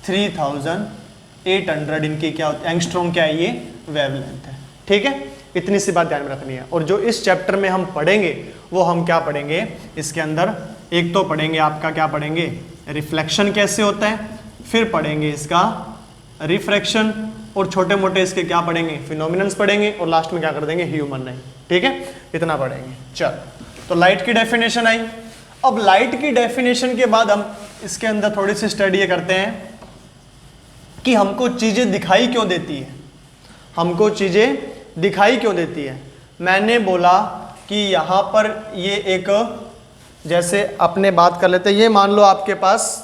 3800 इनकी क्या होती है? एंगस्ट्रॉम क्या है? ये वेवलेंथ है। ठीक है, इतनी सी बात ध्यान में रखनी है। और जो इस चैप्टर में हम पढ़ेंगे वो हम क्या पढ़ेंगे इसके अंदर? एक तो पढ़ेंगे आपका क्या पढ़ेंगे? रिफ्लेक्शन कैसे होता है, फिर पढ़ेंगे इसका रिफ्रैक्शन, और छोटे मोटे इसके क्या पढ़ेंगे? फिनोमिनन्स पढ़ेंगे, और लास्ट में क्या कर देंगे? ह्यूमन नहीं। ठीक है, इतना पढ़ेंगे। चल, तो लाइट की डेफिनेशन आई। अब लाइट की डेफिनेशन के बाद हम इसके अंदर थोड़ी सी स्टडी ये करते हैं कि हमको चीजें दिखाई क्यों देती है, हमको चीजें दिखाई क्यों देती है। मैंने बोला कि यहाँ पर ये एक, जैसे अपने बात कर लेते हैं, ये मान लो आपके पास,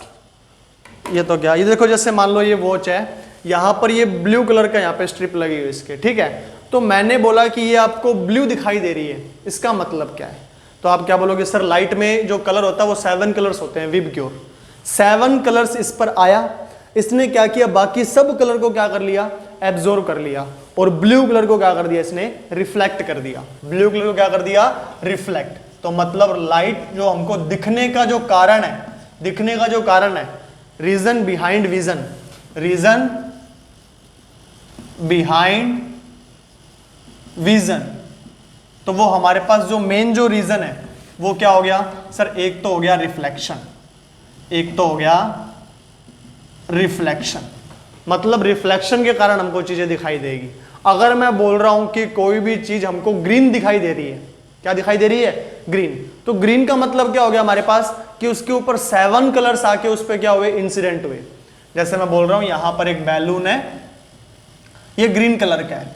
ये तो क्या, ये देखो, जैसे मान लो ये वॉच है, यहाँ पर ये ब्लू कलर का यहाँ पे स्ट्रिप लगी हुई है इसके। ठीक है, तो मैंने बोला कि ये आपको ब्लू दिखाई दे रही है, इसका मतलब क्या है? तो आप क्या बोलोगे? सर लाइट में जो कलर होता है वो 7 कलर्स होते हैं विब की ओर। 7 कलर्स इस पर आया, इसने क्या किया? बाकी सब कलर को क्या कर लिया? एब्जॉर्ब कर लिया, और ब्लू कलर को क्या कर दिया? इसने रिफ्लेक्ट कर दिया। ब्लू कलर को क्या कर दिया? रिफ्लेक्ट। तो मतलब लाइट जो हमको दिखने का जो कारण है, दिखने का जो कारण है, reason behind vision, reason behind vision, तो वो हमारे पास जो मेन जो रीजन है वो क्या हो गया? सर एक तो हो गया रिफ्लेक्शन, एक तो हो गया रिफ्लेक्शन। मतलब रिफ्लेक्शन के कारण हमको चीजें दिखाई देगी। अगर मैं बोल रहा हूं कि कोई भी चीज हमको ग्रीन दिखाई दे रही है, क्या दिखाई दे रही है? ग्रीन। तो ग्रीन का मतलब क्या हो गया हमारे पास? कि उसके ऊपर 7 कलर्स आके उस पर क्या हुए? इंसिडेंट हुए। जैसे मैं बोल रहा हूं यहां पर एक बैलून है, ये ग्रीन कलर का है,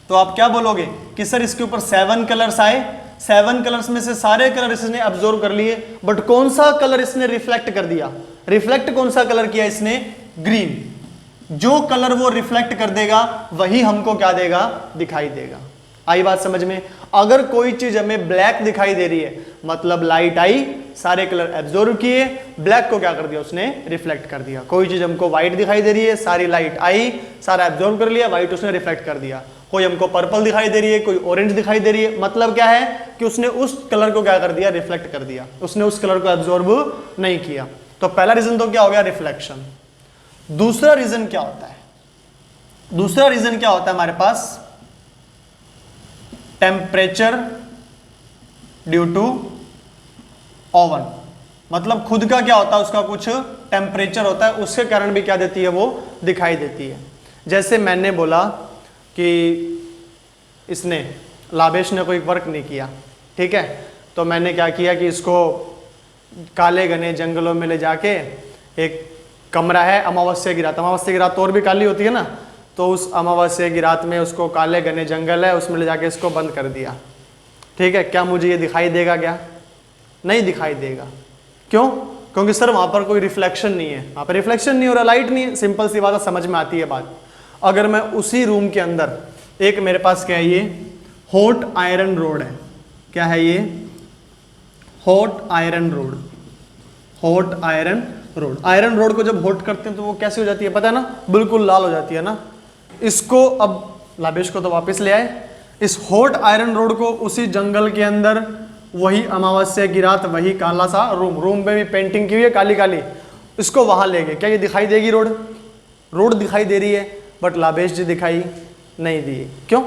तो आप क्या बोलोगे कि सर इसके ऊपर 7 कलर्स आए, 7 कलर्स में से सारे कलर इसने अब्जॉर्व कर लिए, बट कौन सा कलर इसने रिफ्लेक्ट कर दिया? रिफ्लेक्ट कौन सा कलर किया इसने? ग्रीन। जो कलर वो रिफ्लेक्ट कर देगा वही हमको क्या देगा? दिखाई देगा। आई बात समझ में? अगर कोई चीज हमें ब्लैक दिखाई दे रही है, मतलब लाइट आई, सारे कलर एब्जॉर्व किए, ब्लैक को क्या कर दिया? उसने रिफ्लेक्ट कर दिया। कोई चीज हमको व्हाइट दिखाई दे रही है, सारी लाइट आई, सारा एब्जॉर्व कर लिया, व्हाइट उसने रिफ्लेक्ट कर दिया। कोई हमको पर्पल दिखाई दे रही है, कोई ऑरेंज दिखाई दे रही है। मतलब क्या है कि उसने उस कलर को क्या कर दिया, रिफ्लेक्ट कर दिया, उसने उस कलर को एब्जॉर्ब नहीं किया। तो पहला रीजन तो क्या हो गया, रिफ्लेक्शन। दूसरा रीजन क्या होता है, दूसरा रीजन क्या होता है हमारे पास, टेम्परेचर ड्यू टू ओवन। मतलब खुद का क्या होता है, उसका कुछ टेम्परेचर होता है, उसके कारण भी क्या देती है, वो दिखाई देती है। जैसे मैंने बोला कि इसने लाभेश ने कोई वर्क नहीं किया, ठीक है, तो मैंने क्या किया कि इसको काले घने जंगलों में ले जाके, एक कमरा है अमावस्या की रात, अमावस्या की रात तो और भी काली होती है ना, तो उस अमावस्या की रात में उसको काले घने जंगल है उसमें ले जाके इसको बंद कर दिया, ठीक है। क्या मुझे ये दिखाई देगा, क्या नहीं दिखाई देगा, क्यों, क्योंकि सर वहां पर कोई रिफ्लेक्शन नहीं है, वहां पर रिफ्लेक्शन नहीं हो रहा, लाइट नहीं है, सिंपल सी बात है, समझ में आती है बात। अगर मैं उसी रूम के अंदर एक मेरे पास क्या है, ये हॉट आयरन रोड है, क्या है ये, hot iron rod, hot iron rod. Iron rod को जब हॉट करते हैं तो वो कैसी हो जाती है पता है ना, बिल्कुल लाल हो जाती है ना। इसको अब लाभेश को तो वापस ले आए, इस हॉट आयरन रोड को उसी जंगल के अंदर, वही अमावस्या की रात, वही काला सा रूम, रूम में भी पेंटिंग की हुई है काली काली, इसको वहां ले गए, क्या ये दिखाई देगी रोड, रोड दिखाई दे रही है, बट लाभेश जी दिखाई नहीं दी। क्यों,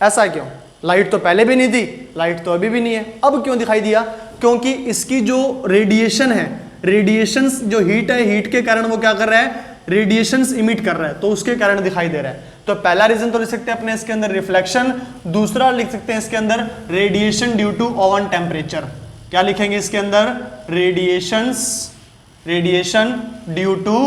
ऐसा क्यों, लाइट तो पहले भी नहीं थी, लाइट तो अभी भी नहीं है, अब क्यों दिखाई दिया, क्योंकि इसकी जो रेडिएशन है, रेडिएशंस जो हीट है, हीट के कारण वो क्या कर रहा है, रेडिएशंस इमिट कर रहा है, तो उसके कारण दिखाई दे रहा है। तो पहला रीजन तो लिख सकते हैं अपने इसके अंदर रिफ्लेक्शन, दूसरा लिख सकते हैं इसके अंदर radiation due to own temperature. क्या लिखेंगे इसके अंदर, radiations, radiation due to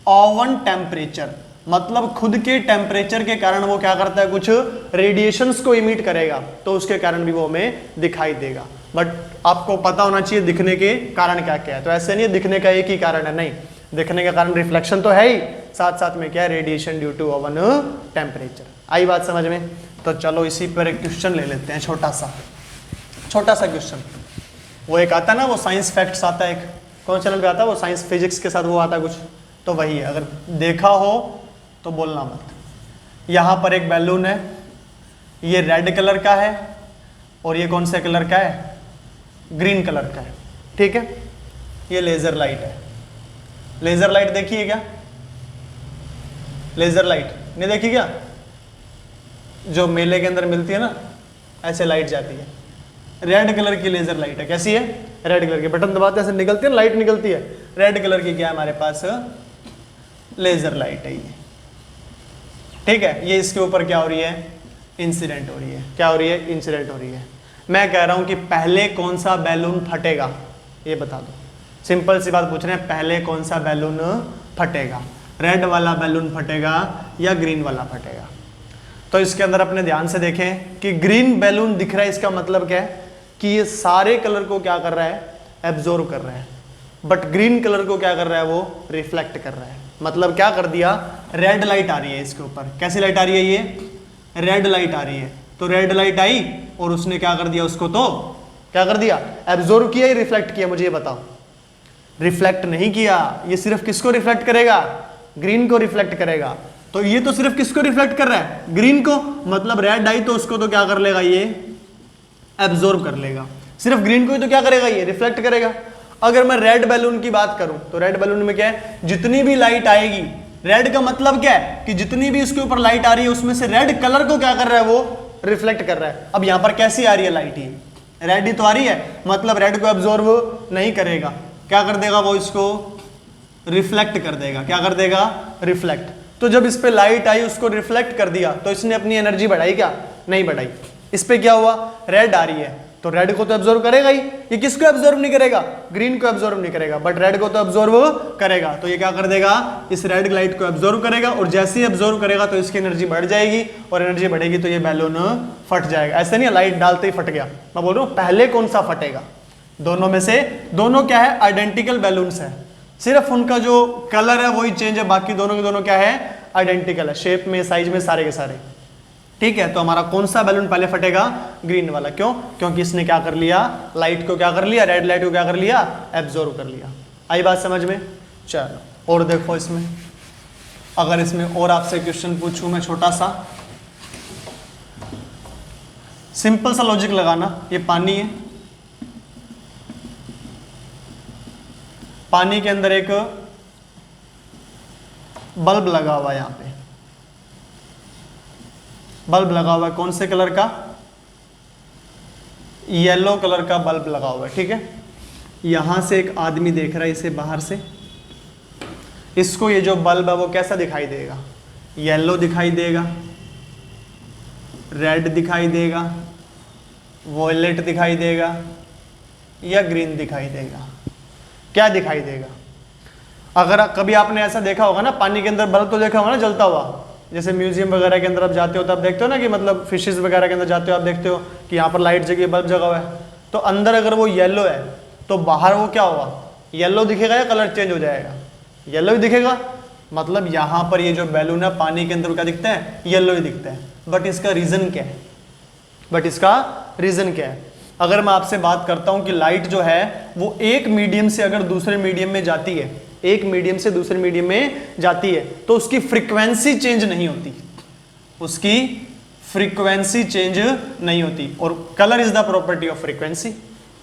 own temperature, मतलब खुद के टेम्परेचर के कारण वो क्या करता है, कुछ रेडिएशंस को इमिट करेगा, तो उसके कारण भी वो हमें दिखाई देगा। बट आपको पता होना चाहिए दिखने के कारण क्या क्या है, तो ऐसे नहीं दिखने का एक ही कारण है, नहीं, दिखने का कारण रिफ्लेक्शन तो है ही, साथ साथ में क्या है, radiation due to own temperature. आई बात समझ में। तो चलो इसी पर एक क्वेश्चन ले लेते हैं, छोटा सा क्वेश्चन। वो एक आता है ना, वो साइंस फैक्ट्स आता है, एक कौन चैनल पे आता है वो, साइंस फिजिक्स के साथ वो आता है कुछ, तो वही है, अगर देखा हो तो बोलना मत। यहाँ पर एक बैलून है, ये रेड कलर का है और ये कौन से कलर का है, ग्रीन कलर का है, ठीक है। ये लेजर लाइट है, लेजर लाइट देखिए क्या, लेजर लाइट नहीं देखी क्या, जो मेले के अंदर मिलती है ना, ऐसे लाइट जाती है, रेड कलर की लेजर लाइट है। कैसी है, रेड कलर की, बटन दबाते ऐसे निकलती है, लाइट निकलती है, रेड कलर की क्या है हमारे पास, लेजर लाइट है ये, ठीक है। ये इसके ऊपर क्या हो रही है, इंसिडेंट हो रही है, क्या हो रही है, इंसिडेंट हो रही है। मैं कह रहा हूं कि पहले कौन सा बैलून फटेगा, ये बता दो, सिंपल सी बात पूछ रहे हैं, पहले कौन सा बैलून फटेगा, रेड वाला बैलून फटेगा या ग्रीन वाला फटेगा। तो इसके अंदर अपने ध्यान से देखें कि ग्रीन बैलून दिख रहा है, इसका मतलब क्या है कि ये सारे कलर को क्या कर रहा है, एब्जॉर्व कर रहा है, बट ग्रीन कलर को क्या कर रहा है, वो रिफ्लेक्ट कर रहा है। मतलब क्या कर दिया, रेड लाइट आ रही है इसके ऊपर, कैसी लाइट आ रही है, ये रेड लाइट आ रही है, तो रेड लाइट आई और उसने क्या कर दिया, उसको तो क्या कर दिया, एब्जॉर्व किया या रिफ्लेक्ट किया, मुझे ये बताओ। रिफ्लेक्ट नहीं किया, ये सिर्फ किसको रिफ्लेक्ट करेगा, ग्रीन को रिफ्लेक्ट करेगा। तो ये तो सिर्फ किसको रिफ्लेक्ट कर रहा है, ग्रीन को, मतलब रेड आई तो उसको तो क्या कर लेगा, ये एब्जॉर्ब कर लेगा, सिर्फ ग्रीन को ही तो क्या करेगा, ये रिफ्लेक्ट करेगा। अगर मैं रेड बैलून की बात करूं तो रेड बैलून में क्या है, जितनी भी लाइट आएगी, रेड का मतलब क्या है कि जितनी भी इसके ऊपर लाइट आ रही है उसमें से रेड कलर को क्या कर रहा है, वो रिफ्लेक्ट कर रहा है। अब यहां पर कैसी आ रही है लाइट, ये रेड ही तो आ रही है, मतलब रेड को एब्जॉर्ब नहीं करेगा, क्या कर देगा, वो इसको रिफ्लेक्ट कर देगा, क्या कर देगा, रिफ्लेक्ट। तो जब इस पे लाइट आई उसको रिफ्लेक्ट कर दिया, तो इसने अपनी एनर्जी बढ़ाई क्या, नहीं बढ़ाई। इस पे क्या हुआ, रेड आ रही है तो रेड को तो एब्जॉर्व करेगा ही, ये किसको एब्जॉर्व नहीं करेगा, ग्रीन को एब्जॉर्व नहीं करेगा, बट रेड को तो एब्जॉर्व करेगा। तो ये क्या कर देगा, इस रेड लाइट को एब्जॉर्व करेगा, और जैसे ही एब्जॉर्व करेगा तो इसकी एनर्जी बढ़ जाएगी, और एनर्जी बढ़ेगी तो ये बैलून फट जाएगा। ऐसे नहीं लाइट डालते ही फट गया, मैं बोल रहा हूँ पहले कौन सा फटेगा, दोनों में से, दोनों क्या है, आइडेंटिकल बैलून्स है, सिर्फ उनका जो कलर है वही चेंज है, बाकी दोनों के दोनों क्या है, आइडेंटिकल है, शेप में, साइज में, सारे के सारे, ठीक है। तो हमारा कौन सा बैलून पहले फटेगा, ग्रीन वाला। क्यों, क्योंकि इसने क्या कर लिया, लाइट को क्या कर लिया, रेड लाइट को क्या कर लिया, एब्जॉर्व कर लिया। आई बात समझ में। चलो और देखो इसमें, अगर इसमें और आपसे क्वेश्चन पूछूं मैं छोटा सा, सिंपल सा लॉजिक लगाना, ये पानी है, पानी के अंदर एक बल्ब लगा हुआ है, यहां पे बल्ब लगा हुआ है, कौन से कलर का? येलो कलर का बल्ब लगा हुआ है, ठीक है। यहां से एक आदमी देख रहा है इसे बाहर से, इसको ये जो बल्ब है वो कैसा दिखाई देगा? येलो दिखाई देगा, रेड दिखाई देगा, वॉयलेट दिखाई देगा या ग्रीन दिखाई देगा? क्या दिखाई देगा? अगर कभी आपने ऐसा देखा होगा ना, पानी के अंदर बल्ब तो देखा होगा ना जलता हुआ, जैसे म्यूजियम वगैरह के अंदर आप जाते हो तो आप देखते हो ना कि मतलब फिशेस वगैरह के अंदर जाते हो, आप देखते हो कि यहाँ पर लाइट जगी, बल्ब जगा हुआ है, तो अंदर अगर वो येलो है तो बाहर वो क्या होगा? येलो दिखेगा या कलर चेंज हो जाएगा? येलो ही दिखेगा। मतलब यहाँ पर ये जो बैलून है पानी के अंदर क्या दिखता है? येलो ही दिखता है। बट इसका रीजन क्या है? अगर मैं आपसे बात करता हूं कि लाइट जो है वो एक मीडियम से अगर दूसरे मीडियम में जाती है, एक मीडियम से दूसरे मीडियम में जाती है, तो उसकी फ्रीक्वेंसी चेंज नहीं होती, उसकी फ्रीक्वेंसी चेंज नहीं होती। और colour is the property of frequency.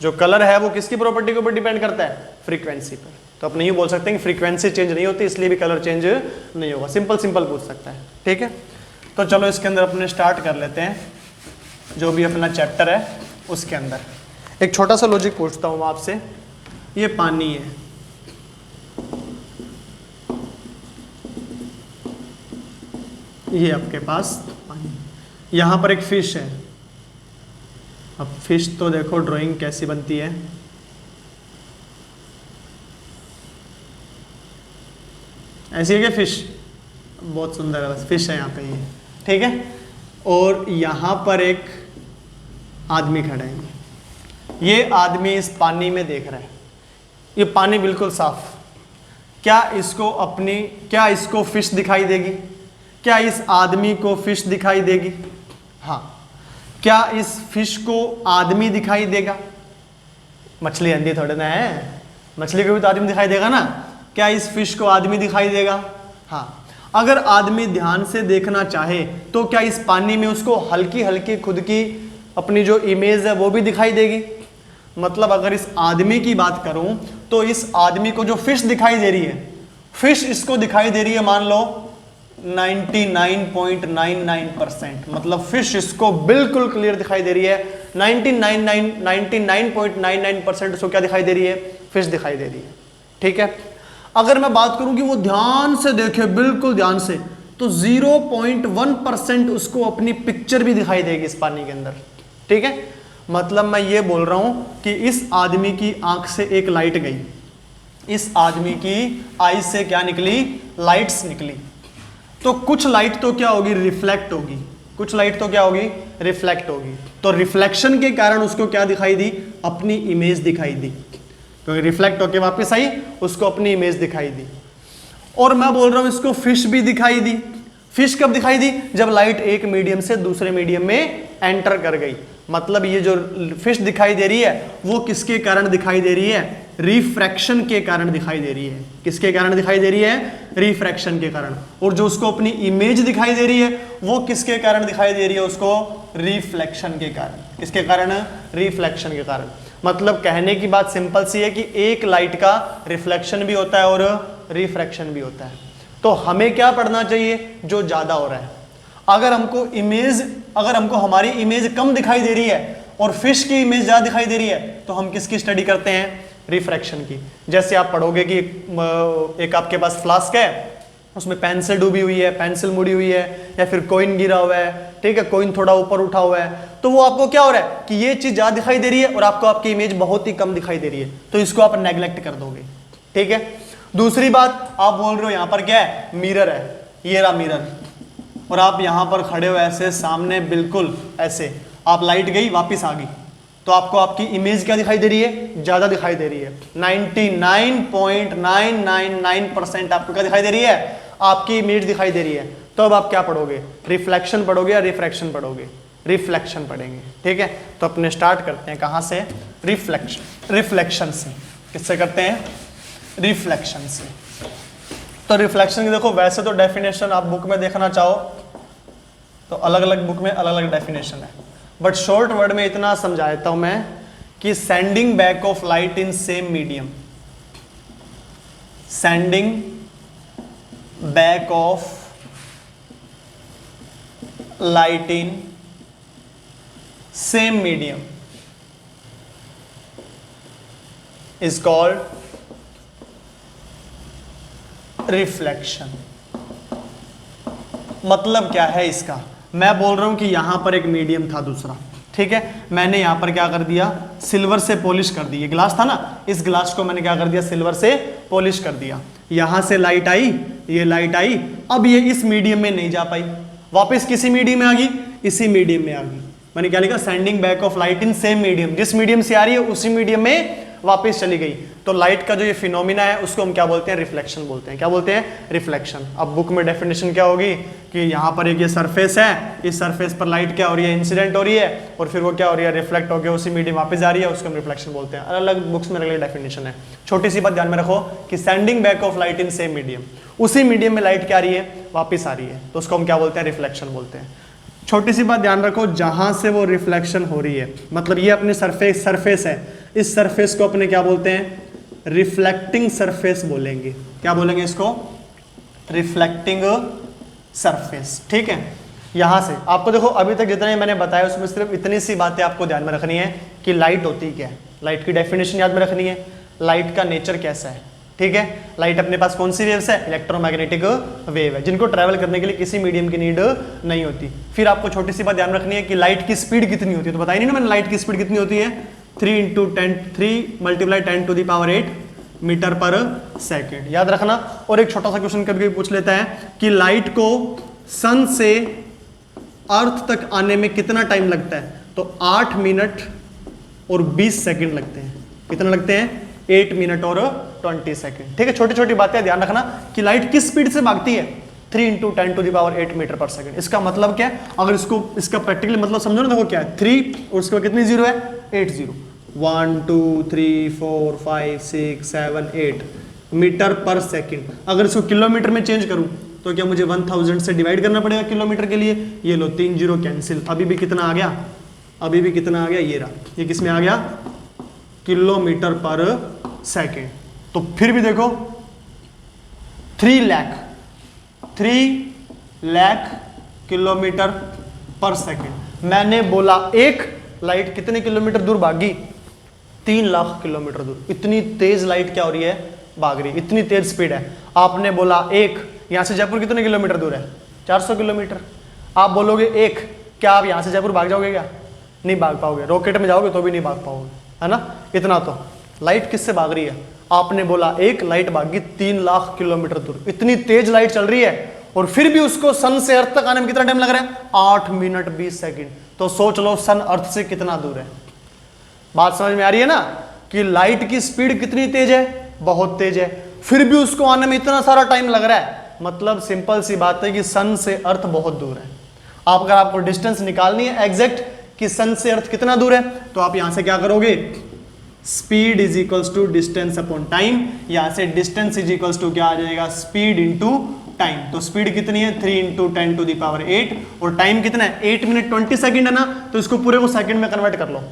जो कलर है वो किसकी प्रॉपर्टी के ऊपर डिपेंड करता है? फ्रीक्वेंसी पर। तो आप नहीं बोल सकते कि फ्रीक्वेंसी चेंज नहीं होती इसलिए भी कलर चेंज नहीं होगा। सिंपल पूछ सकता है, ठीक है। तो चलो इसके अंदर अपने स्टार्ट कर लेते हैं, जो भी अपना चैप्टर है उसके अंदर एक छोटा सा लॉजिक पूछता हूं आपसे। ये पानी है, ये आपके पास पानी, यहां पर एक फिश है। अब फिश तो देखो ड्राइंग कैसी बनती है, ऐसी है क्या फिश? बहुत सुंदर है फिश है यहाँ पे ये, ठीक है। और यहाँ पर एक आदमी खड़ा है, ये आदमी इस पानी में देख रहा है, ये पानी बिल्कुल साफ। क्या इसको फिश दिखाई देगी? क्या इस आदमी को फिश दिखाई देगी? हाँ। क्या इस फिश को आदमी दिखाई देगा? मछली अंधी थोड़े ना है, मछली को भी तो आदमी दिखाई देगा ना। क्या इस फिश को आदमी दिखाई देगा? हाँ। अगर आदमी ध्यान से देखना चाहे तो क्या इस पानी में उसको हल्की हल्की खुद की अपनी जो इमेज है वो भी दिखाई देगी? मतलब अगर इस आदमी की बात करूं तो इस आदमी को जो फिश दिखाई दे रही है, फिश इसको दिखाई दे रही है मान लो 99.99%, मतलब फिश इसको बिल्कुल क्लियर दिखाई दे रही है। 99.99% उसको क्या दिखाई दे रही है? फिश दिखाई दे रही है, ठीक है। अगर मैं बात करूं कि वो ध्यान से देखे, बिल्कुल ध्यान से, तो 0.1% उसको अपनी पिक्चर भी दिखाई देगी इस पानी के अंदर, ठीक है। मतलब मैं ये बोल रहा हूं कि इस आदमी की आंख से एक लाइट गई, इस आदमी की आई से क्या निकली? लाइट्स निकली। तो कुछ लाइट तो क्या होगी? रिफ्लेक्ट होगी, कुछ लाइट तो क्या होगी? रिफ्लेक्ट होगी। तो रिफ्लेक्शन के कारण उसको क्या दिखाई दी? अपनी इमेज दिखाई दी। तो रिफ्लेक्ट होके वापस आई, उसको अपनी इमेज दिखाई दी। और मैं बोल रहा हूं इसको फिश भी दिखाई दी। फिश कब दिखाई दी? जब लाइट एक मीडियम से दूसरे मीडियम में एंटर कर गई। मतलब ये जो फिश दिखाई दे रही है वो किसके कारण दिखाई दे रही है? रिफ्रैक्शन के कारण दिखाई दे रही है। किसके कारण दिखाई दे रही है? रिफ्रैक्शन के कारण। और जो उसको अपनी इमेज दिखाई दे रही है वो किसके कारण दिखाई दे रही है? उसको रिफ्लेक्शन के कारण। किसके कारण? रिफ्लेक्शन के कारण। मतलब कहने की बात सिंपल सी है कि एक लाइट का रिफ्लेक्शन भी होता है और रिफ्रैक्शन भी होता है। तो हमें क्या पढ़ना चाहिए? जो ज्यादा हो रहा है। अगर हमको हमारी इमेज कम दिखाई दे रही है और फिश की इमेज ज्यादा दिखाई दे रही है तो हम किसकी स्टडी करते हैं? रिफ्रैक्शन की। जैसे आप पढ़ोगे कि एक आपके पास फ्लास्क है, उसमें पेंसिल डूबी हुई है, पेंसिल मुड़ी हुई है, या फिर कॉइन गिरा हुआ है, ठीक है, कॉइन थोड़ा ऊपर उठा हुआ है, तो वो आपको क्या हो रहा है कि ये चीज ज्यादा दिखाई दे रही है और आपको आपकी इमेज बहुत ही कम दिखाई दे रही है, तो इसको आप नेग्लेक्ट कर दोगे, ठीक है। दूसरी बात, आप बोल रहे हो यहाँ पर क्या है? मिरर है, ये रहा मिरर, और आप यहाँ पर खड़े हो ऐसे सामने, बिल्कुल ऐसे, आप लाइट गई वापिस आ गई, तो आपको आपकी इमेज क्या दिखाई दे रही है? ज्यादा दिखाई दे रही है। 99.999% आपको क्या दिखाई दे रही है? आपकी इमेज दिखाई दे रही है। तो अब आप क्या पढ़ोगे? रिफ्लेक्शन पढ़ोगे या रिफ्रैक्शन पढ़ोगे? रिफ्लेक्शन पढ़ेंगे, ठीक है। तो अपने स्टार्ट करते हैं कहाँ से? रिफ्लेक्शन से। किससे करते हैं? रिफ्लेक्शन से। तो रिफ्लेक्शन की देखो, वैसे तो डेफिनेशन आप बुक में देखना चाहो तो अलग अलग बुक में अलग अलग डेफिनेशन है, बट शॉर्ट वर्ड में इतना समझा देता हूं मैं कि sending back of light in same medium, sending back of light in same medium is called reflection. मतलब क्या है इसका, मैं बोल रहा हूं कि यहां पर एक मीडियम था दूसरा, ठीक है, मैंने यहां पर क्या कर दिया, सिल्वर से पॉलिश कर दी। ये ग्लास था ना, इस ग्लास को मैंने क्या कर दिया, सिल्वर से पॉलिश कर दिया। यहां से लाइट आई, ये लाइट आई, अब ये इस मीडियम में नहीं जा पाई, वापस किसी मीडियम में आ गई, इसी मीडियम में आ गई। मैंने क्या लिखा, sending back of light in same medium, जिस मीडियम से आ रही है उसी मीडियम में वापस चली गई। तो लाइट का जो ये फिनोमिना है उसको हम क्या बोलते हैं, रिफ्लेक्शन बोलते हैं। क्या बोलते हैं, रिफ्लेक्शन। अब बुक में डेफिनेशन क्या होगी कि यहाँ पर एक ये सरफेस है, इस सरफेस पर लाइट क्या हो रही है, इंसिडेंट हो रही है, और फिर वो क्या हो रही है, रिफ्लेक्ट होकर उसी मीडियम वापस आ रही है, उसको हम रिफ्लेक्शन बोलते हैं। अलग अलग बुक्स में अलग अलग डेफिनेशन है। छोटी सी बात ध्यान में रखो कि sending back of light in same medium, उसी मीडियम में लाइट क्या आ रही है, वापिस आ रही है, तो उसको हम क्या बोलते हैं, रिफ्लेक्शन बोलते हैं। छोटी सी बात ध्यान रखो, जहां से वो रिफ्लेक्शन हो रही है, मतलब ये अपने सरफेस है, इस सरफेस को अपने क्या बोलते हैं, रिफ्लेक्टिंग सरफेस बोलेंगे। क्या बोलेंगे इसको, रिफ्लेक्टिंग सरफेस, ठीक है। यहां से आपको देखो, अभी तक जितने मैंने बताया उसमें सिर्फ इतनी सी बातें आपको ध्यान में रखनी है कि लाइट होती क्या है, लाइट की डेफिनेशन याद में रखनी है, लाइट का नेचर कैसा है, ठीक है। लाइट अपने पास कौन सी वेव्स है, इलेक्ट्रोमैग्नेटिक वेव है, जिनको ट्रैवल करने के लिए किसी मीडियम की नीड नहीं होती। फिर आपको छोटी सी बात ध्यान रखनी है कि लाइट की स्पीड कितनी होती है, तो बताया नहीं ना मैंने, लाइट की स्पीड कितनी होती है, 3 × 10⁸ मीटर पर सेकेंड, याद रखना। और एक छोटा सा क्वेश्चन कभी पूछ लेता है कि लाइट को सन से अर्थ तक आने में कितना टाइम लगता है, तो 8 मिनट और 20 सेकंड लगते हैं। कितना लगते हैं, 8 मिनट और 20 सेकंड, ठीक है। छोटी छोटी बातें ध्यान रखना कि लाइट किस स्पीड से भागती है, 3 × 10⁸ मीटर पर सेकंड। इसका मतलब क्या है, अगर इसका प्रैक्टिकली मतलब समझो ना, देखो क्या है, 3 और उसके बाद कितनी जीरो है, 8 जीरो, 1 2 3 4 5 6 7 8 मीटर पर सेकंड। अगर इसको किलोमीटर में चेंज करूं तो क्या मुझे 1000 से डिवाइड करना पड़ेगा किलोमीटर के लिए। ये लो 3 जीरो कैंसिल, अभी भी कितना आ गया, अभी भी कितना आ गया, ये रहा, ये किस में आ गया, किलोमीटर पर सेकंड। तो फिर भी देखो 3 लाख किलोमीटर पर सेकंड। मैंने बोला एक लाइट कितने किलोमीटर दूर भागी, 3 लाख किलोमीटर दूर। इतनी तेज लाइट क्या हो रही है, भाग रही है, इतनी तेज स्पीड है। आपने बोला एक, यहां से जयपुर कितने किलोमीटर दूर है, 400 किलोमीटर। आप बोलोगे एक, क्या आप यहां से जयपुर भाग जाओगे, क्या नहीं भाग पाओगे, रॉकेट में जाओगे तो भी नहीं भाग पाओगे, है ना। इतना तो लाइट किससे भाग रही है, आपने बोला एक, लाइट भागी 3 लाख किलोमीटर दूर। इतनी तेज लाइट चल रही है और फिर भी उसको सन से अर्थ तक आने में कितना टाइम लग रहा है, 8 मिनट 20 सेकंड। तो सोच लो सन अर्थ से कितना दूर है। बात समझ में आ रही है ना कि लाइट की स्पीड कितनी तेज है, बहुत तेज है, फिर भी उसको आने में इतना सारा टाइम लग रहा है। मतलब सिंपल सी बात है कि सन से अर्थ बहुत दूर है। आप अगर आपको डिस्टेंस निकालनी है एग्जैक्ट कि सन से अर्थ कितना दूर है, तो आप यहां से क्या करोगे, speed is equals to distance upon time. यहां से डिस्टेंस इज इक्वल्स टू क्या आ जाएगा, स्पीड इंटू टाइम। तो स्पीड कितनी है, 3 × 10⁸, और टाइम कितना है, 8 मिनट 20 सेकंड है ना, तो इसको पूरे को सेकंड में कन्वर्ट कर लो।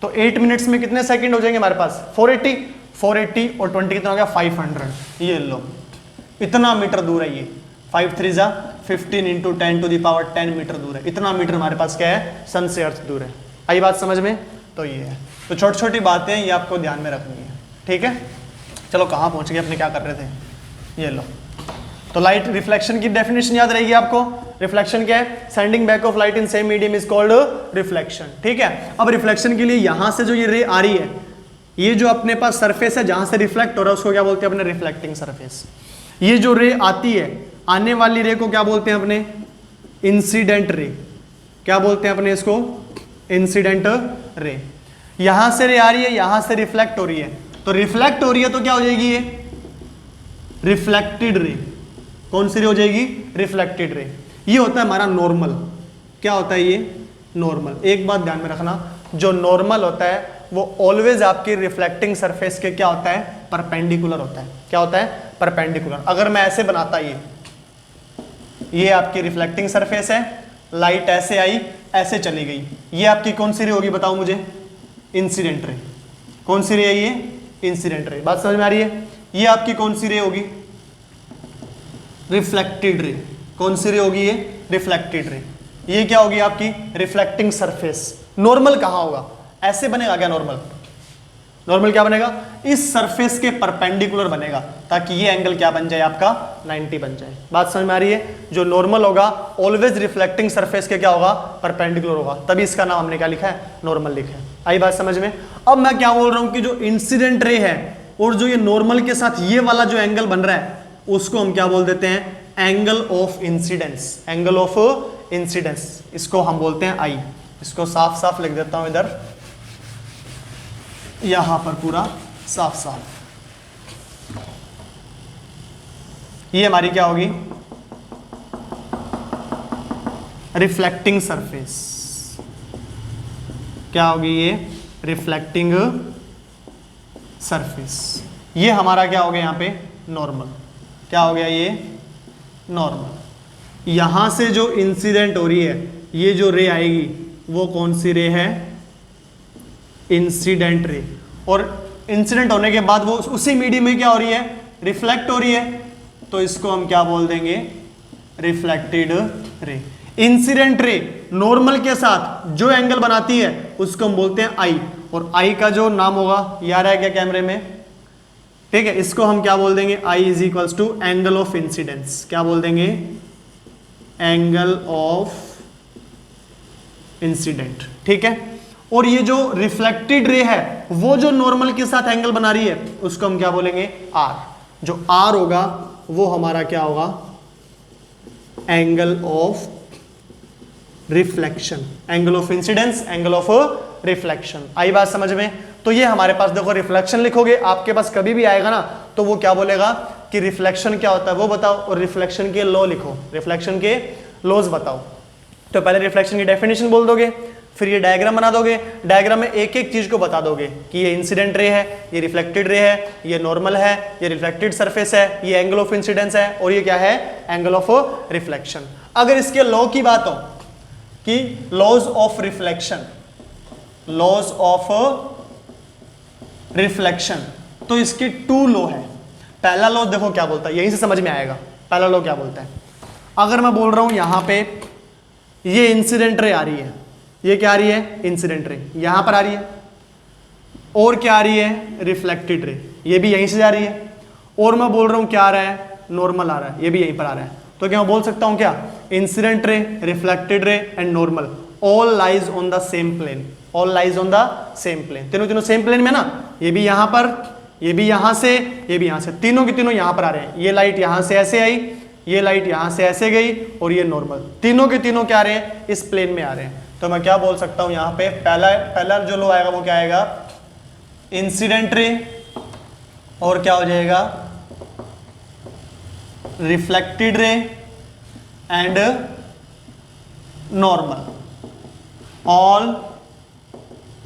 तो 8 मिनट्स में कितने सेकंड हो जाएंगे हमारे पास, 480 और 20 कितना हो गया, 500। ये लो, इतना मीटर दूर है ये, 5 3 = 15 × 10⁻10 मीटर दूर है। इतना मीटर हमारे पास क्या है, सन से अर्थ दूर है। आई बात समझ में। तो ये है, तो छोटी छोटी बातें ये आपको ध्यान में रखनी है, ठीक है। चलो कहाँ पहुंच गए, अपने क्या कर रहे थे, ये लो। तो लाइट रिफ्लेक्शन की डेफिनेशन याद रहेगी आपको। रिफ्लेक्शन क्या है, sending back of light in same medium is called reflection, ठीक है। अब रिफ्लेक्शन के लिए यहां से जो ये रे आ रही है, ये जो अपने पास सरफेस है जहां से रिफ्लेक्ट हो रहा है उसको क्या बोलते हैं अपने, रिफ्लेक्टिंग सरफेस। ये जो रे आती है, आने वाली रे को क्या बोलते हैं अपने, इंसिडेंट रे। क्या बोलते हैं अपने इसको, इंसिडेंट रे। यहां से रे आ रही है, यहां से रिफ्लेक्ट हो रही है, तो रिफ्लेक्ट हो रही है तो क्या हो जाएगी ये, रिफ्लेक्टेड रे। कौन सी रे हो जाएगी, रिफ्लेक्टेड रे। ये होता है हमारा नॉर्मल। क्या होता है ये, नॉर्मल। एक बात ध्यान में रखना, जो नॉर्मल होता है वो ऑलवेज आपकी रिफ्लेक्टिंग सरफेस के क्या होता है, परपेंडिकुलर होता है। क्या होता है, परपेंडिकुलर। अगर मैं ऐसे बनाता, ये आपकी रिफ्लेक्टिंग सरफेस है लाइट ऐसे आई, ऐसे चली गई, ये आपकी कौन सी रे होगी बताओ मुझे? Incident ray. कौन सी रे है ये? Incident ray. बात समझ में आ रही है? ये आपकी कौन सी रे होगी? Reflected ray. कौन सी रे होगी ये? Reflected ray. ये क्या होगी आपकी? Reflecting surface. नॉर्मल कहां होगा? ऐसे बनेगा क्या नॉर्मल? नॉर्मल क्या बनेगा? इस सरफेस के परपेंडिकुलर बनेगा, ताकि ये एंगल क्या बन जाए आपका? 90 बन जाए। बात समझ में आ रही है? जो नॉर्मल होगा ऑलवेज रिफ्लेक्टिंग सरफेस के क्या होगा? परपेंडिकुलर होगा, तभी इसका नाम हमने क्या लिखा है? नॉर्मल लिखा है। आई बात समझ में? अब मैं क्या बोल रहा हूं कि जो इंसिडेंट रे है और जो ये नॉर्मल के साथ ये वाला जो एंगल बन रहा है, उसको हम क्या बोल देते हैं? Angle of incidence. Angle of incidence, इसको हम बोलते हैं आई। इसको साफ साफ लिख देता हूं इधर, यहां पर पूरा साफ साफ। ये हमारी क्या होगी? Reflecting surface. क्या होगी ये? Reflecting surface. ये हमारा क्या हो गया यहां पे? नॉर्मल। क्या हो गया ये? नॉर्मल। यहां से जो इंसिडेंट हो रही है, ये जो रे आएगी वो कौन सी रे है? Incident ray. और इंसिडेंट होने के बाद वो उसी मीडियम में क्या हो रही है? रिफ्लेक्ट हो रही है, तो इसको हम क्या बोल देंगे? Reflected ray. Incident ray normal के साथ जो एंगल बनाती है उसको हम बोलते हैं आई, और आई का जो नाम होगा ये आ रहा है क्या कैमरे में? ठीक है, इसको हम क्या बोल देंगे? I is equals to angle of incidence. क्या बोल देंगे? Angle of incident. ठीक है, और ये जो रिफ्लेक्टेड रे है वो जो नॉर्मल के साथ एंगल बना रही है उसको हम क्या बोलेंगे? आर। जो आर होगा वो हमारा क्या होगा? Angle of reflection. Angle of incidence, angle of reflection. आई बात समझ में? तो ये हमारे पास देखो, रिफ्लेक्शन लिखोगे आपके पास कभी भी आएगा ना, तो वो क्या बोलेगा कि रिफ्लेक्शन क्या होता है वो बताओ, और रिफ्लेक्शन के लॉ लिखो, रिफ्लेक्शन के लॉज बताओ। तो पहले रिफ्लेक्शन की डेफिनेशन बोल दोगे, फिर ये डायग्राम बना दोगे, डायग्राम में एक एक चीज को बता दोगे कि ये इंसिडेंट रे है, ये रिफ्लेक्टेड रे है, ये नॉर्मल है, ये रिफ्लेक्टेड सरफेस है, ये एंगल ऑफ इंसिडेंस है, और ये क्या है? Angle of reflection. अगर इसके लॉ की बात हो कि laws of reflection, laws of reflection, तो इसके 2 लॉ है। पहला लॉ देखो क्या बोलता है, यहीं से समझ में आएगा। पहला लॉ क्या बोलता है? अगर मैं बोल रहा हूं यहां पे ये इंसिडेंट रे आ रही है, ये क्या आ रही है? इंसिडेंट रे यहां पर आ रही है, और क्या आ रही है? रिफ्लेक्टेड रे, ये भी यहीं से जा रही है, और मैं बोल रहा हूं क्या आ रहा है? नॉर्मल आ रहा है, ये भी यहीं पर आ रहा है। तो क्या मैं बोल सकता हूं क्या? Incident ray, reflected ray and normal all lies on the same plane. All lies on the same plane. तीनों तीनों सेम प्लेन में ना, ये भी यहां पर, ये भी यहां से, ये भी यहां से, तीनों के तीनों यहां पर आ रहे हैं। ये लाइट यहां से ऐसे आई, ये लाइट यहां से ऐसे गई, और ये नॉर्मल, तीनों के तीनों क्या आ रहे हैं? इस प्लेन में आ रहे हैं। तो मैं क्या बोल सकता हूं यहां पे? पहला जो लो आएगा वो क्या आएगा? इंसिडेंट रे, और क्या हो जाएगा? Reflected ray and normal all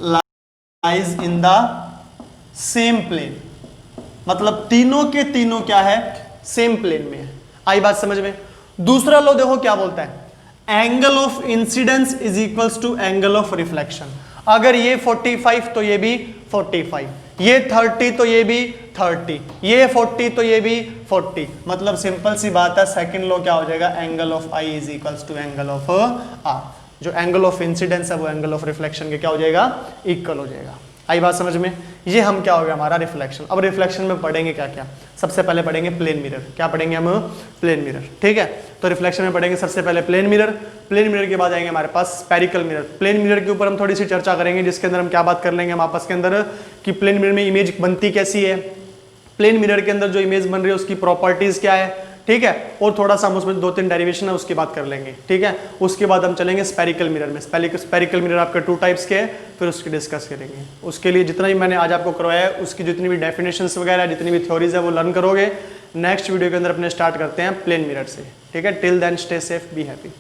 lies in the same plane. मतलब तीनों के तीनों क्या है? सेम प्लेन में है। आई बात समझ में? दूसरा लो देखो क्या बोलता है? Angle of incidence is equals to angle of reflection. अगर ये 45 तो ये भी 45, ये 30 तो ये भी 30, ये 40 तो ये भी 40। मतलब सिंपल सी बात है, सेकंड लॉ क्या हो जाएगा? Angle of I is equals to angle of R. जो एंगल ऑफ इंसिडेंस है वो एंगल ऑफ रिफ्लेक्शन के क्या हो जाएगा? इक्वल हो जाएगा। आई बात समझ में? ये हम क्या हो गया हमारा? रिफ्लेक्शन। अब रिफ्लेक्शन में पढ़ेंगे क्या क्या? सबसे पहले पढ़ेंगे प्लेन मिरर। क्या पढ़ेंगे हम? Plane mirror. ठीक है, तो रिफ्लेक्शन में पढ़ेंगे सबसे पहले प्लेन मिरर। प्लेन मिरर के बाद आएंगे हमारे पास स्पेरिकल मिरर। प्लेन मिरर के ऊपर हम थोड़ी सी चर्चा करेंगे, जिसके अंदर हम क्या बात कर लेंगे हम आपस के अंदर कि प्लेन मिरर में इमेज बनती कैसी है, प्लेन मिरर के अंदर जो इमेज बन रही है उसकी प्रॉपर्टीज क्या है। ठीक है, और थोड़ा सा हम उसमें 2-3 डेरिवेशन है उसकी बात कर लेंगे। ठीक है, उसके बाद हम चलेंगे स्पेरिकल मिरर में। स्पेरिकल मिरर आपके 2 टाइप्स के हैं, फिर उसकी डिस्कस करेंगे। उसके लिए जितना भी मैंने आज आपको करवाया है उसकी जितनी भी डेफिनेशंस वगैरह जितनी भी थ्योरीज है वो लर्न करोगे। नेक्स्ट वीडियो के अंदर अपने स्टार्ट करते हैं प्लेन मिरर से। ठीक है, till then stay safe, be happy.